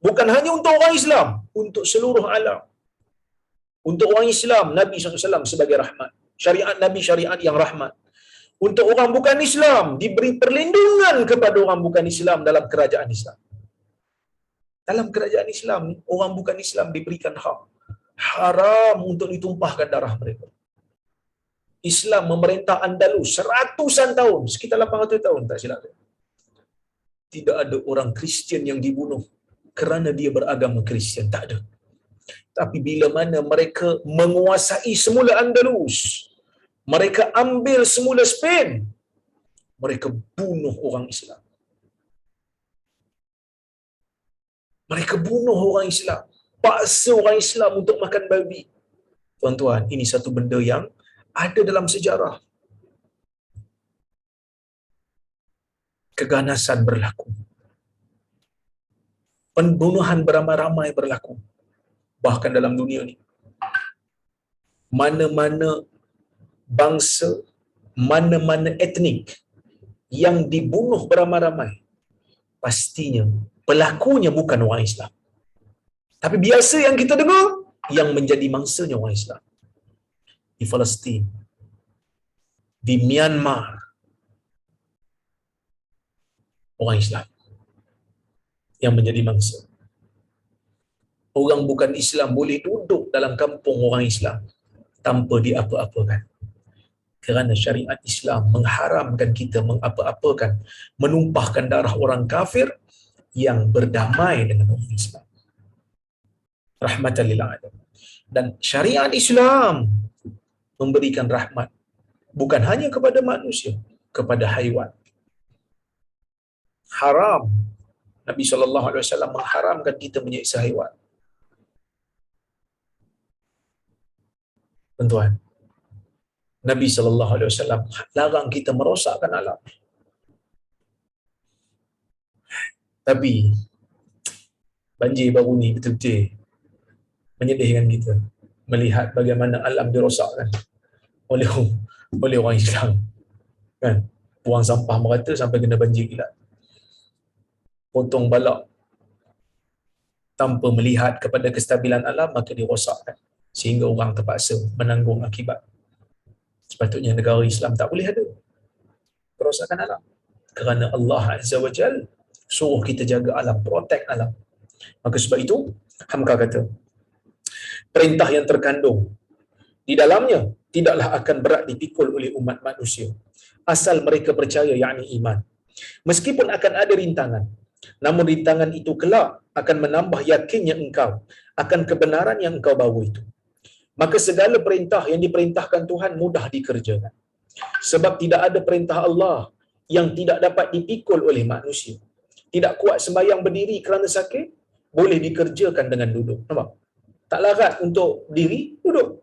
Bukan hanya untuk orang Islam, untuk seluruh alam. Untuk orang Islam, Nabi SAW sebagai rahmat. Syariat Nabi syariat yang rahmat. Untuk orang bukan Islam, diberi perlindungan kepada orang bukan Islam dalam kerajaan Islam. Dalam kerajaan Islam, orang bukan Islam diberikan hak. Haram untuk ditumpahkan darah mereka. Islam memerintah Andalus seratusan tahun, sekitar 800 tahun tak silap saya. Tidak ada orang Kristian yang dibunuh kerana dia beragama Kristian, tak ada. Tapi bila mana mereka menguasai semula Andalus, mereka ambil semula Spain, mereka bunuh orang Islam. Mereka bunuh orang Islam, paksa orang Islam untuk makan babi. Tuan-tuan, ini satu benda yang ada dalam sejarah. Keganasan berlaku. Pembunuhan beramai-ramai berlaku. Bahkan dalam dunia ni, mana-mana bangsa, mana-mana etnik yang dibunuh beramai-ramai, pastinya pelakunya bukan orang Islam. Tapi biasa yang kita dengar, yang menjadi mangsanya orang Islam. Di Palestin, di Myanmar, orang Islam yang menjadi mangsa. Orang bukan Islam boleh duduk dalam kampung orang Islam tanpa diapa-apakan. Kerana syariat Islam mengharamkan kita mengapa-apakan, menumpahkan darah orang kafir yang berdamai dengan orang Islam. Rahmatan lil alamin. Dan syariat Islam memberikan rahmat bukan hanya kepada manusia, kepada haiwan. Haram. Nabi SAW mengharamkan kita menyiksa haiwan. Tuan-tuan, Nabi SAW larang kita merosakkan alam. Tapi banjir baru ni betul-betul menyedihkan kita melihat bagaimana alam dirosakkan oleh orang Islam. Kan? Buang sampah merata sampai kena banjir kilat. Potong balak tanpa melihat kepada kestabilan alam, maka dirosakkan sehingga orang terpaksa menanggung akibat. Sepatutnya negara Islam tak boleh ada kerosakan alam, kerana Allah Azza wa Jal suruh kita jaga alam, protect alam. Maka sebab itu Hamka kata, perintah yang terkandung di dalamnya tidaklah akan berat dipikul oleh umat manusia asal mereka percaya, yakni iman. Meskipun akan ada rintangan, namun rintangan itu kelak akan menambah yakinnya engkau akan kebenaran yang engkau bawa itu. Maka segala perintah yang diperintahkan Tuhan mudah dikerjakan. Sebab tidak ada perintah Allah yang tidak dapat dipikul oleh manusia. Tidak kuat sembahyang berdiri kerana sakit, boleh dikerjakan dengan duduk. Nampak? Tak larat untuk diri, duduk.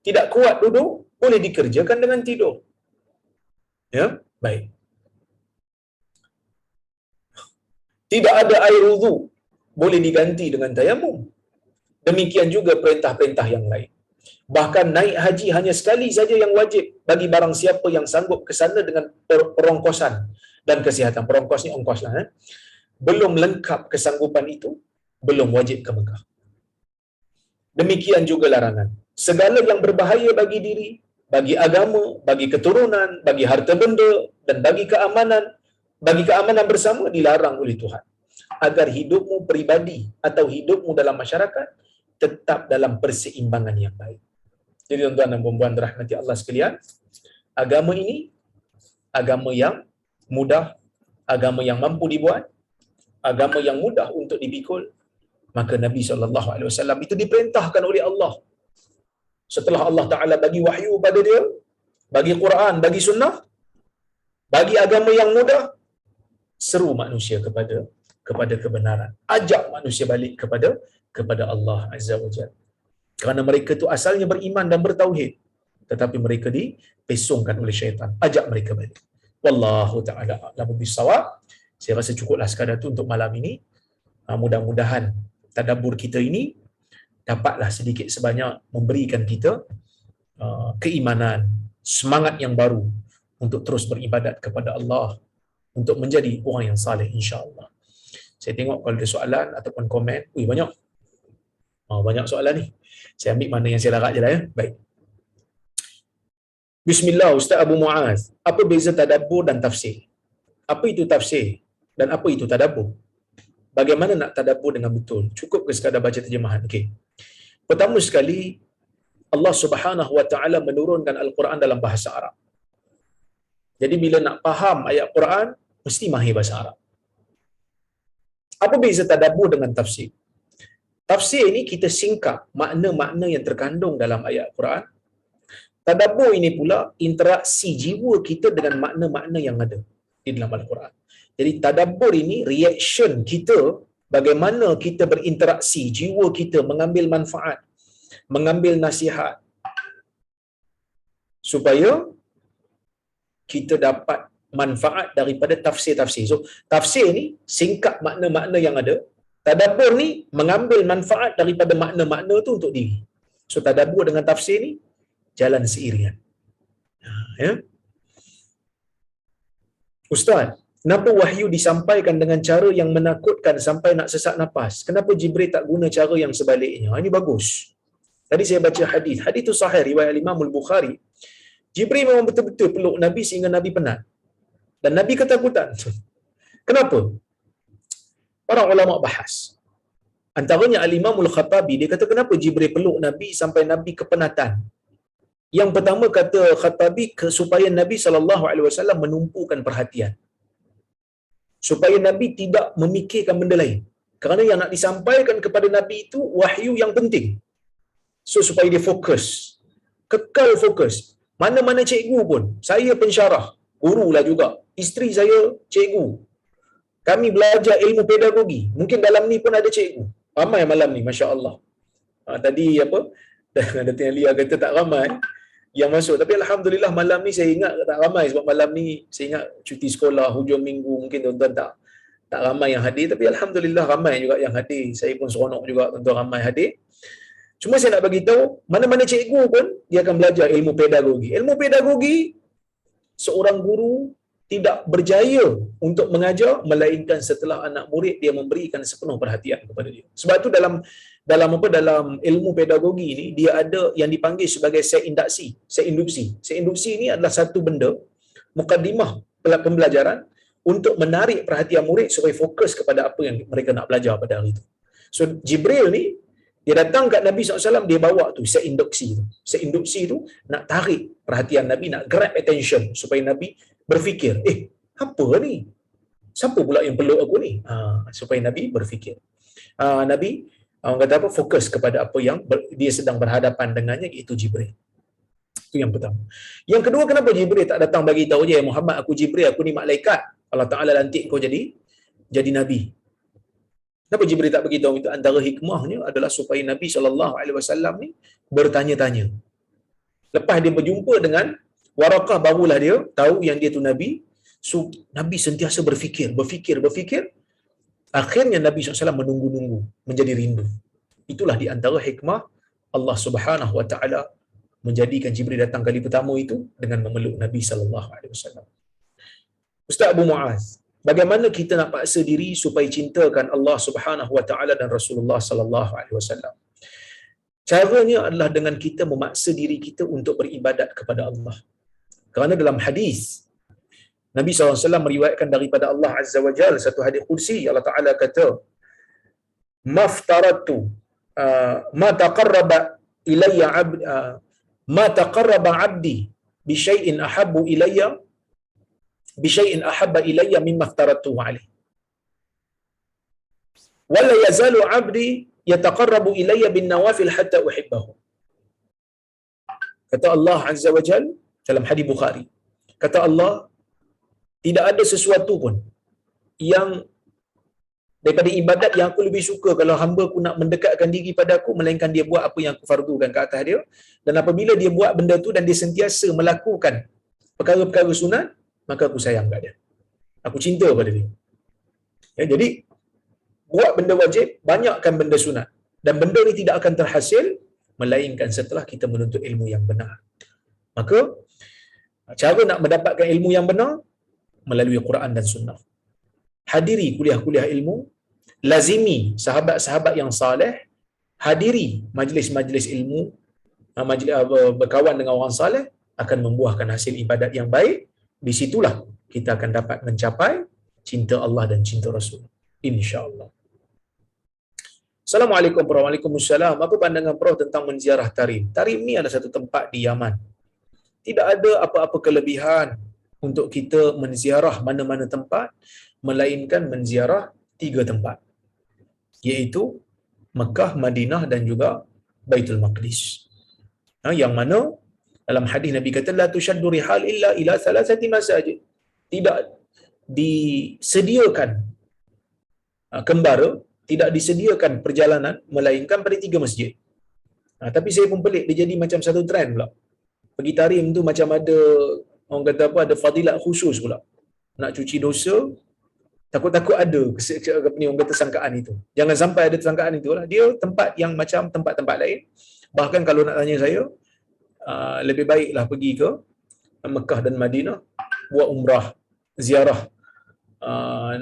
Tidak kuat duduk, boleh dikerjakan dengan tidur. Ya, baik. Tidak ada air wudu, boleh diganti dengan tayamum. Demikian juga perintah-perintah yang lain. Bahkan naik haji hanya sekali saja yang wajib bagi barang siapa yang sanggup ke sana dengan perongkosan dan kesihatan. Perongkos ni ongkos lah. Belum lengkap kesanggupan itu, belum wajib ke Mekah. Demikian juga larangan. Segala yang berbahaya bagi diri, bagi agama, bagi keturunan, bagi harta benda dan bagi keamanan bersama dilarang oleh Tuhan. Agar hidupmu peribadi atau hidupmu dalam masyarakat tetap dalam perseimbangan yang baik. Jadi tuan-tuan dan puan-puan dirahmati Allah sekalian, agama ini agama yang mudah, agama yang mampu dibuat, agama yang mudah untuk dipikul. Maka Nabi SAW itu diperintahkan oleh Allah. Setelah Allah Ta'ala bagi wahyu pada dia, bagi Quran, bagi sunnah, bagi agama yang mudah, seru manusia kepada kebenaran. Ajak manusia balik kepada Allah Azza wa Jalla. Kerana mereka tu asalnya beriman dan bertauhid, tetapi mereka dipesongkan oleh syaitan. Ajak mereka balik. Wallahu ta'ala a'lamu bissawab. Saya rasa cukuplah sekadar tu untuk malam ini. Mudah-mudahan tadabbur kita ini dapatlah sedikit sebanyak memberikan kita keimanan, semangat yang baru untuk terus beribadat kepada Allah, untuk menjadi orang yang saleh insya-Allah. Saya tengok kalau ada soalan ataupun komen, banyak. Banyak soalan ni. Saya ambil mana yang saya larat je lah ya. Baik. Bismillah, Ustaz Abu Muaz. Apa beza tadabbur dan tafsir? Apa itu tafsir dan apa itu tadabbur? Bagaimana nak tadabbur dengan betul? Cukup ke sekadar baca terjemahan? Okey. Pertama sekali, Allah Subhanahu Wa Taala menurunkan Al-Quran dalam bahasa Arab. Jadi bila nak faham ayat Quran, mesti mahir bahasa Arab. Apa beza tadabbur dengan tafsir? Tafsir ini kita singkap makna-makna yang terkandung dalam ayat Quran. Tadabbur ini pula interaksi jiwa kita dengan makna-makna yang ada di dalam Al-Quran. Jadi tadabbur ini reaction kita, bagaimana kita berinteraksi, jiwa kita mengambil manfaat, mengambil nasihat supaya kita dapat manfaat daripada tafsir-tafsir. So, tafsir ni singkap makna-makna yang ada. Tadabbur ni mengambil manfaat daripada makna-makna tu untuk diri. So, tadabbur dengan tafsir ni jalan seiringan. Ya. Ustaz, kenapa wahyu disampaikan dengan cara yang menakutkan sampai nak sesak nafas? Kenapa Jibril tak guna cara yang sebaliknya? Ini bagus. Tadi saya baca hadis. Hadis tu sahih riwayat Imam Al-Bukhari. Jibril memang betul-betul peluk Nabi sehingga Nabi penat. Dan Nabi ketakutan. Kenapa? Para ulama bahas. Antaranya Al-Imam Al-Khattabi, dia kata kenapa Jibril peluk Nabi sampai Nabi kepenatan? Yang pertama kata Khattabi, supaya Nabi SAW menumpukan perhatian. Supaya Nabi tidak memikirkan benda lain. Kerana yang nak disampaikan kepada Nabi itu wahyu yang penting. So supaya dia fokus. Kekal fokus. Mana-mana cikgu pun, saya pensyarah, gurulah juga. Isteri saya cikgu. Kami belajar ilmu pedagogi. Mungkin dalam ni pun ada cikgu. Ramai malam ni, masya-Allah. Tadi apa? Datin Alia kata tak ramai yang masuk. Tapi alhamdulillah malam ni saya ingat tak ramai, sebab malam ni saya ingat cuti sekolah hujung minggu, mungkin tuan-tuan tak ramai yang hadir, tapi alhamdulillah ramai juga yang hadir. Saya pun seronok juga tuan-tuan ramai hadir. Cuma saya nak bagi tahu, mana-mana cikgu pun dia akan belajar ilmu pedagogi. Ilmu pedagogi, seorang guru tidak berjaya untuk mengajar melainkan setelah anak murid dia memberikan sepenuh perhatian kepada dia. Sebab tu dalam ilmu pedagogi ni dia ada yang dipanggil sebagai set induksi. Set induksi ni adalah satu benda mukaddimah pembelajaran untuk menarik perhatian murid supaya fokus kepada apa yang mereka nak belajar pada hari itu. So Jibril ni dia datang kat Nabi SAW, dia bawa tu set induksi tu. Set induksi tu nak tarik perhatian Nabi, nak grab attention supaya Nabi berfikir, apa ni? Siapa pula yang peluk aku ni? Supaya Nabi berfikir. Nabi orang kata apa? Fokus kepada apa yang dia sedang berhadapan dengannya, iaitu Jibril. Itu yang pertama. Yang kedua, kenapa Jibril tak datang bagi tahu je, Muhammad, aku Jibril, aku ni malaikat. Allah Taala lantik kau jadi nabi. Kenapa Jibril tak beritahu? Itu antara hikmahnya adalah supaya Nabi SAW ni bertanya-tanya. Lepas dia berjumpa dengan Waraqah, barulah dia tahu yang dia tu Nabi. So, Nabi sentiasa berfikir. Akhirnya Nabi SAW menunggu-nunggu, menjadi rindu. Itulah di antara hikmah Allah Subhanahu Wa Taala menjadikan Jibril datang kali pertama itu dengan memeluk Nabi SAW. Ustaz Abu Muaz, bagaimana kita nak paksa diri supaya cintakan Allah Subhanahu Wa Taala dan Rasulullah sallallahu alaihi wasallam? Caranya adalah dengan kita memaksa diri kita untuk beribadat kepada Allah. Kerana dalam hadis Nabi SAW meriwayatkan daripada Allah Azza wa Jalla, satu hadis qudsi, Allah Taala kata, "Maftaratu ma taqarraba ilayya 'abdi ma taqarraba 'abdi bi syai'in ahabbu ilayya ahabba ilayya mimma aftaratuhu 'alaihi. Wa la yazalu 'abdi yataqarrabu ilayya bin nawafil hatta uhibbahu." Kata Allah Azza wa Jalla dalam hadis Bukhari, kata Allah, tidak ada sesuatu pun yang daripada ibadat yang aku lebih suka kalau hamba aku nak mendekatkan diri pada aku, melainkan dia buat apa yang aku fardukan ke atas dia. Dan apabila dia buat benda tu dan dia sentiasa melakukan perkara-perkara sunat, maka aku sayang kat dia, aku cinta pada dia. Ya, jadi buat benda wajib, banyakkan benda sunat, dan benda ni tidak akan terhasil melainkan setelah kita menuntut ilmu yang benar. Maka cara nak mendapatkan ilmu yang benar melalui Quran dan Sunnah. Hadiri kuliah-kuliah ilmu, lazimi sahabat-sahabat yang saleh, hadiri majlis-majlis ilmu, berkawan dengan orang saleh akan membuahkan hasil ibadat yang baik. Di situlah kita akan dapat mencapai cinta Allah dan cinta Rasul, insya-Allah. Assalamualaikum warahmatullahi wabarakatuh. Apa pandangan Prof tentang menziarah Tarim? Tarim ni adalah satu tempat di Yaman. Tidak ada apa-apa kelebihan untuk kita menziarah mana-mana tempat melainkan menziarah 3 tempat, iaitu Mekah, Madinah dan juga Baitul Maqdis. Yang mana dalam hadis Nabi kata la tushaddu rihal illa ila thalathati masajid. Tidak disediakan kembara, tidak disediakan perjalanan melainkan pada 3 masjid. Tapi saya pun pelik, dia jadi macam satu trend pula. Pergi Tarim tu macam ada, orang kata apa, ada fadilat khusus pula. Nak cuci dosa, takut-takut ada apa ni, orang kata sangkaan itu. Jangan sampai ada sangkaan itulah. Dia tempat yang macam tempat-tempat lain. Bahkan kalau nak tanya saya, lebih baiklah pergi ke Mekah dan Madinah, buat umrah, ziarah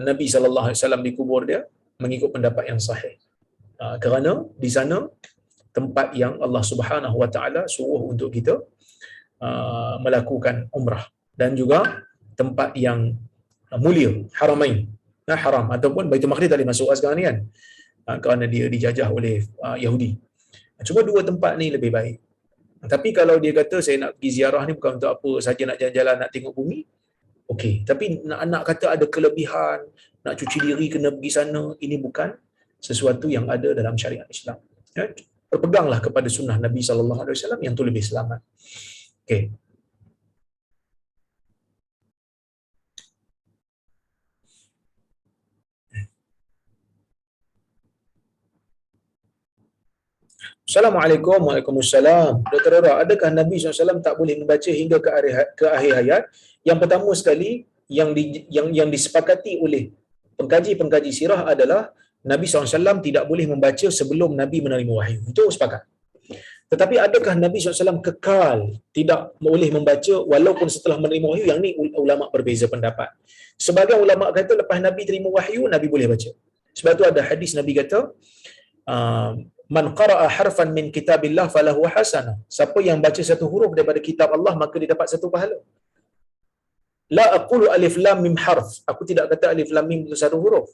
Nabi sallallahu alaihi wasallam di kubur dia, mengikut pendapat yang sahih. Kerana di sana tempat yang Allah Subhanahu wa taala suruh untuk kita melakukan umrah, dan juga tempat yang mulia, Haramain, haram, ataupun Baitul Maqdis tak boleh masuk sekarang ni kan, kerana dia dijajah oleh Yahudi. Cuma 2 tempat ni lebih baik. Tapi kalau dia kata saya nak pergi ziarah ni bukan untuk apa, saja nak jalan-jalan, nak tengok bumi, okey. Tapi nak kata ada kelebihan, nak cuci diri kena pergi sana, ini bukan sesuatu yang ada dalam syariat Islam. Ya? Berpeganglah kepada sunnah Nabi sallallahu alaihi wasallam yang tu lebih selamat. Okey. Assalamualaikum. Waalaikumsalam. Dr. Rara, adakah Nabi SAW tak boleh membaca hingga ke akhir hayat? Yang pertama sekali, yang disepakati oleh pengkaji-pengkaji sirah adalah Nabi SAW tidak boleh membaca sebelum Nabi menerima wahyu. Itu sepakat. Tetapi adakah Nabi SAW kekal tidak boleh membaca walaupun setelah menerima wahyu? Yang ni ulama berbeza pendapat. Sebagian ulama kata lepas Nabi terima wahyu, Nabi boleh baca. Sebab tu ada hadis Nabi kata, man qara'a harfan min kitabillah falahu hasanah. Siapa yang baca satu huruf daripada kitab Allah, maka dia dapat satu pahala. La aqulu alif lam mim harf. Aku tidak kata alif lam mim itu satu huruf.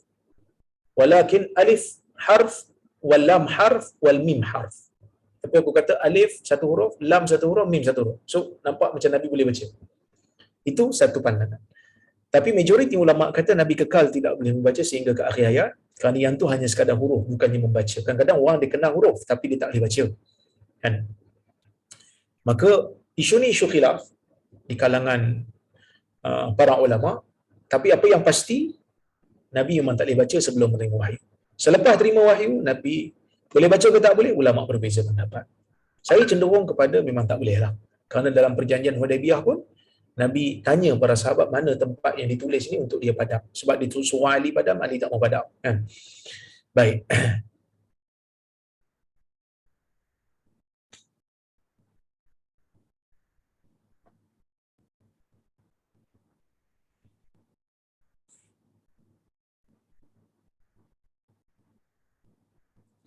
Walakin alif harf wal lam harf wal mim harf. Tapi aku kata alif satu huruf, lam satu huruf, mim satu huruf. So nampak macam Nabi boleh baca. Itu satu pandangan. Tapi majoriti ulama kata Nabi kekal tidak boleh membaca sehingga ke akhir hayat, kerana yang tu hanya sekadar huruf, bukannya membaca. Kadang-kadang orang dia kenal huruf tapi dia tak boleh baca. Kan? Maka isu ni isu khilaf di kalangan para ulama, tapi apa yang pasti Nabi memang tak boleh baca sebelum menerima wahyu. Selepas terima wahyu, Nabi boleh baca ke tak boleh? Ulama berbeza pendapat. Saya cenderung kepada memang tak boleh lah. Kerana dalam perjanjian Hudaibiyah pun Nabi tanya para sahabat mana tempat yang ditulis ni untuk dia padam. Sebab dia suruh Ali padam, Ali tak mau padam. Kan? Baik.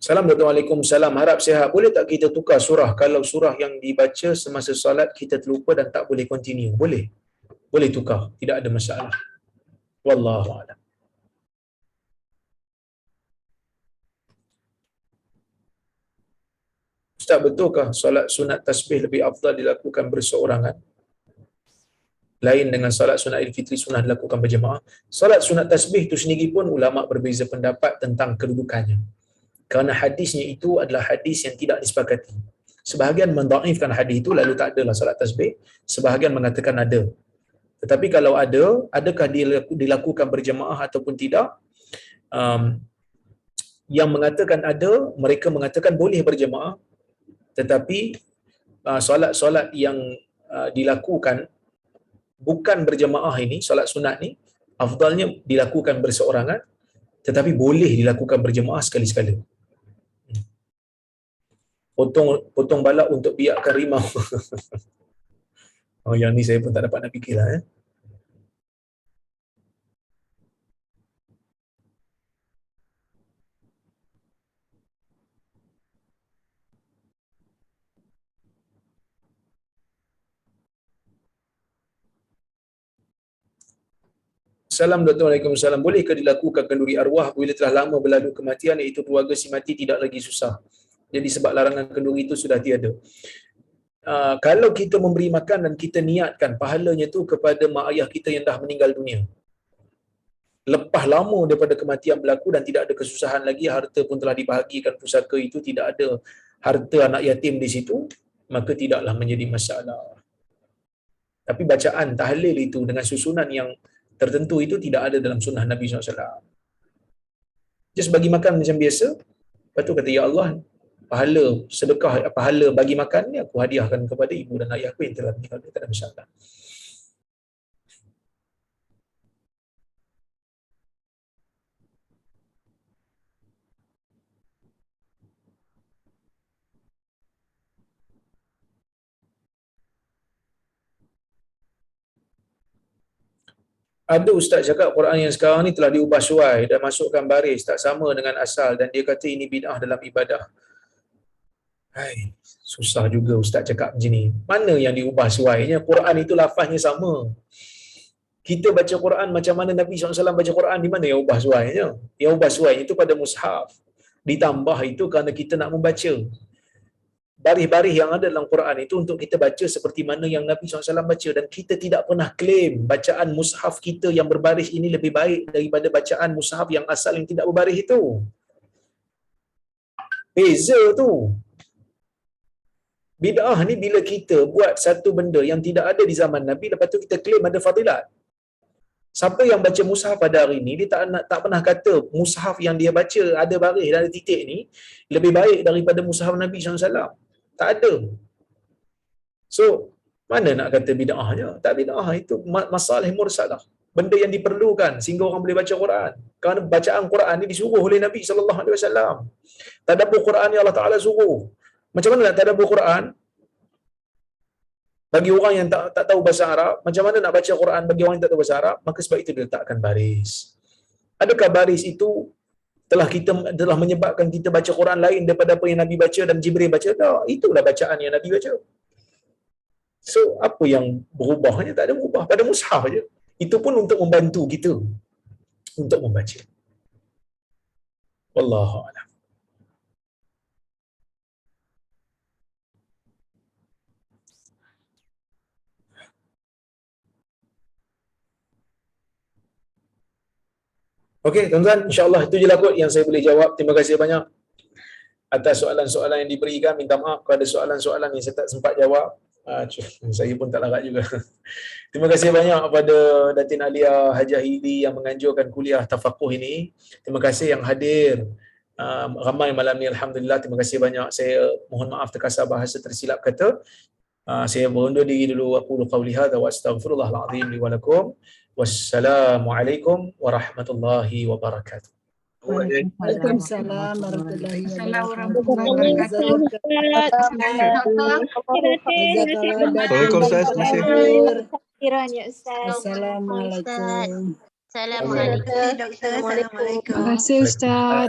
Assalamualaikum. Harap sihat. Boleh tak kita tukar surah kalau surah yang dibaca semasa solat kita terlupa dan tak boleh continue? Boleh. Boleh tukar. Tidak ada masalah. Wallahu a'lam. Ustaz, betulkah solat sunat tasbih lebih afdal dilakukan berseorangan lain dengan solat sunat Aidilfitri sunat dilakukan berjemaah? Solat sunat tasbih itu sendiri pun ulama berbeza pendapat tentang kedudukannya. Kerana hadisnya itu adalah hadis yang tidak disepakati. Sebahagian mendhaifkan hadis itu lalu tak adalah solat tasbih, sebahagian mengatakan ada. Tetapi kalau ada, adakah dilakukan berjemaah ataupun tidak? Yang mengatakan ada, mereka mengatakan boleh berjemaah, tetapi solat-solat yang dilakukan bukan berjemaah ini, solat sunat ni, afdalnya dilakukan berseorangan, tetapi boleh dilakukan berjemaah sekali-sekala. Potong balak untuk biakkan rimau. Oh, yang ni saya pun tak dapat nak fikirlah. Salam Dr. Waalaikumsalam. Bolehkah dilakukan kenduri arwah bila telah lama berlalu kematian, iaitu keluarga si mati tidak lagi susah? Jadi sebab larangan kenduri itu sudah tiada. Kalau kita memberi makan dan kita niatkan pahalanya tu kepada mak ayah kita yang dah meninggal dunia, lepas lama daripada kematian berlaku dan tidak ada kesusahan lagi, harta pun telah dibahagikan pusaka itu, tidak ada harta anak yatim di situ, maka tidaklah menjadi masalah. Tapi bacaan tahlil itu dengan susunan yang tertentu itu tidak ada dalam sunnah Nabi SAW. Just bagi makan macam biasa, lepas tu kata, ya Allah, pahala sedekah, pahala bagi makan ni aku hadiahkan kepada ibu dan ayahku yang telah meninggal, tak ada masalah. Ada ustaz cakap Quran yang sekarang ni telah diubah suai dan masukkan baris tak sama dengan asal, dan dia kata ini bid'ah dalam ibadah. Hai, susah juga ustaz cakap macam ni. Mana yang diubah suainya? Quran itu lafaznya sama. Kita baca Quran macam mana Nabi SAW baca Quran, di mana yang ubah suainya? Yang ubah suainya itu pada mushaf. Ditambah itu kerana kita nak membaca. Baris-baris yang ada dalam Quran itu untuk kita baca seperti mana yang Nabi SAW baca, dan kita tidak pernah claim bacaan mushaf kita yang berbaris ini lebih baik daripada bacaan mushaf yang asal yang tidak berbaris itu. Beza tu. Bid'ah ni bila kita buat satu benda yang tidak ada di zaman Nabi, lepas tu kita claim ada fadilat. Siapa yang baca mushaf pada hari ni, dia tak pernah kata mushaf yang dia baca ada baris dan ada titik ni lebih baik daripada mushaf Nabi SAW. Tak ada. So, mana nak kata bid'ahnya? Tak, bid'ah itu masalah mursalah. Benda yang diperlukan sehingga orang boleh baca Quran. Kerana bacaan Quran ni disuruh oleh Nabi SAW. Tadabbur Quran ni Allah Ta'ala suruh. Macam mana nak tadabbur Quran? Bagi orang yang tak tahu bahasa Arab, macam mana nak baca Quran bagi orang yang tak tahu bahasa Arab? Maka sebab itu diletakkan baris. Adakah baris itu telah menyebabkan kita baca Quran lain daripada apa yang Nabi baca dan Jibril baca? Tak, itulah bacaan yang Nabi baca. So, apa yang berubahnya? Tak ada berubah, pada mushaf aja. Itu pun untuk membantu kita untuk membaca. Wallahu a'lam. Okey, tuan-tuan, insya-Allah itu je lah kot yang saya boleh jawab. Terima kasih banyak atas soalan-soalan yang diberikan. Minta maaf kalau ada soalan-soalan yang saya tak sempat jawab. Saya pun tak larat juga. Terima kasih banyak kepada Datin Alia Hajah Hidi yang menganjurkan kuliah tafakuh ini. Terima kasih yang hadir ramai malam ni, alhamdulillah. Terima kasih banyak. Saya mohon maaf terkasar bahasa tersilap kata. Saya berundur diri dulu. Aqulu qawli hadza wa astaghfirullahal azim li wa lakum. Wassalamualaikum warahmatullahi wabarakatuh. Waalaikumsalam warahmatullahi Assalamualaikum Assalamualaikum. Assalamualaikum. Terima kasih Ustaz.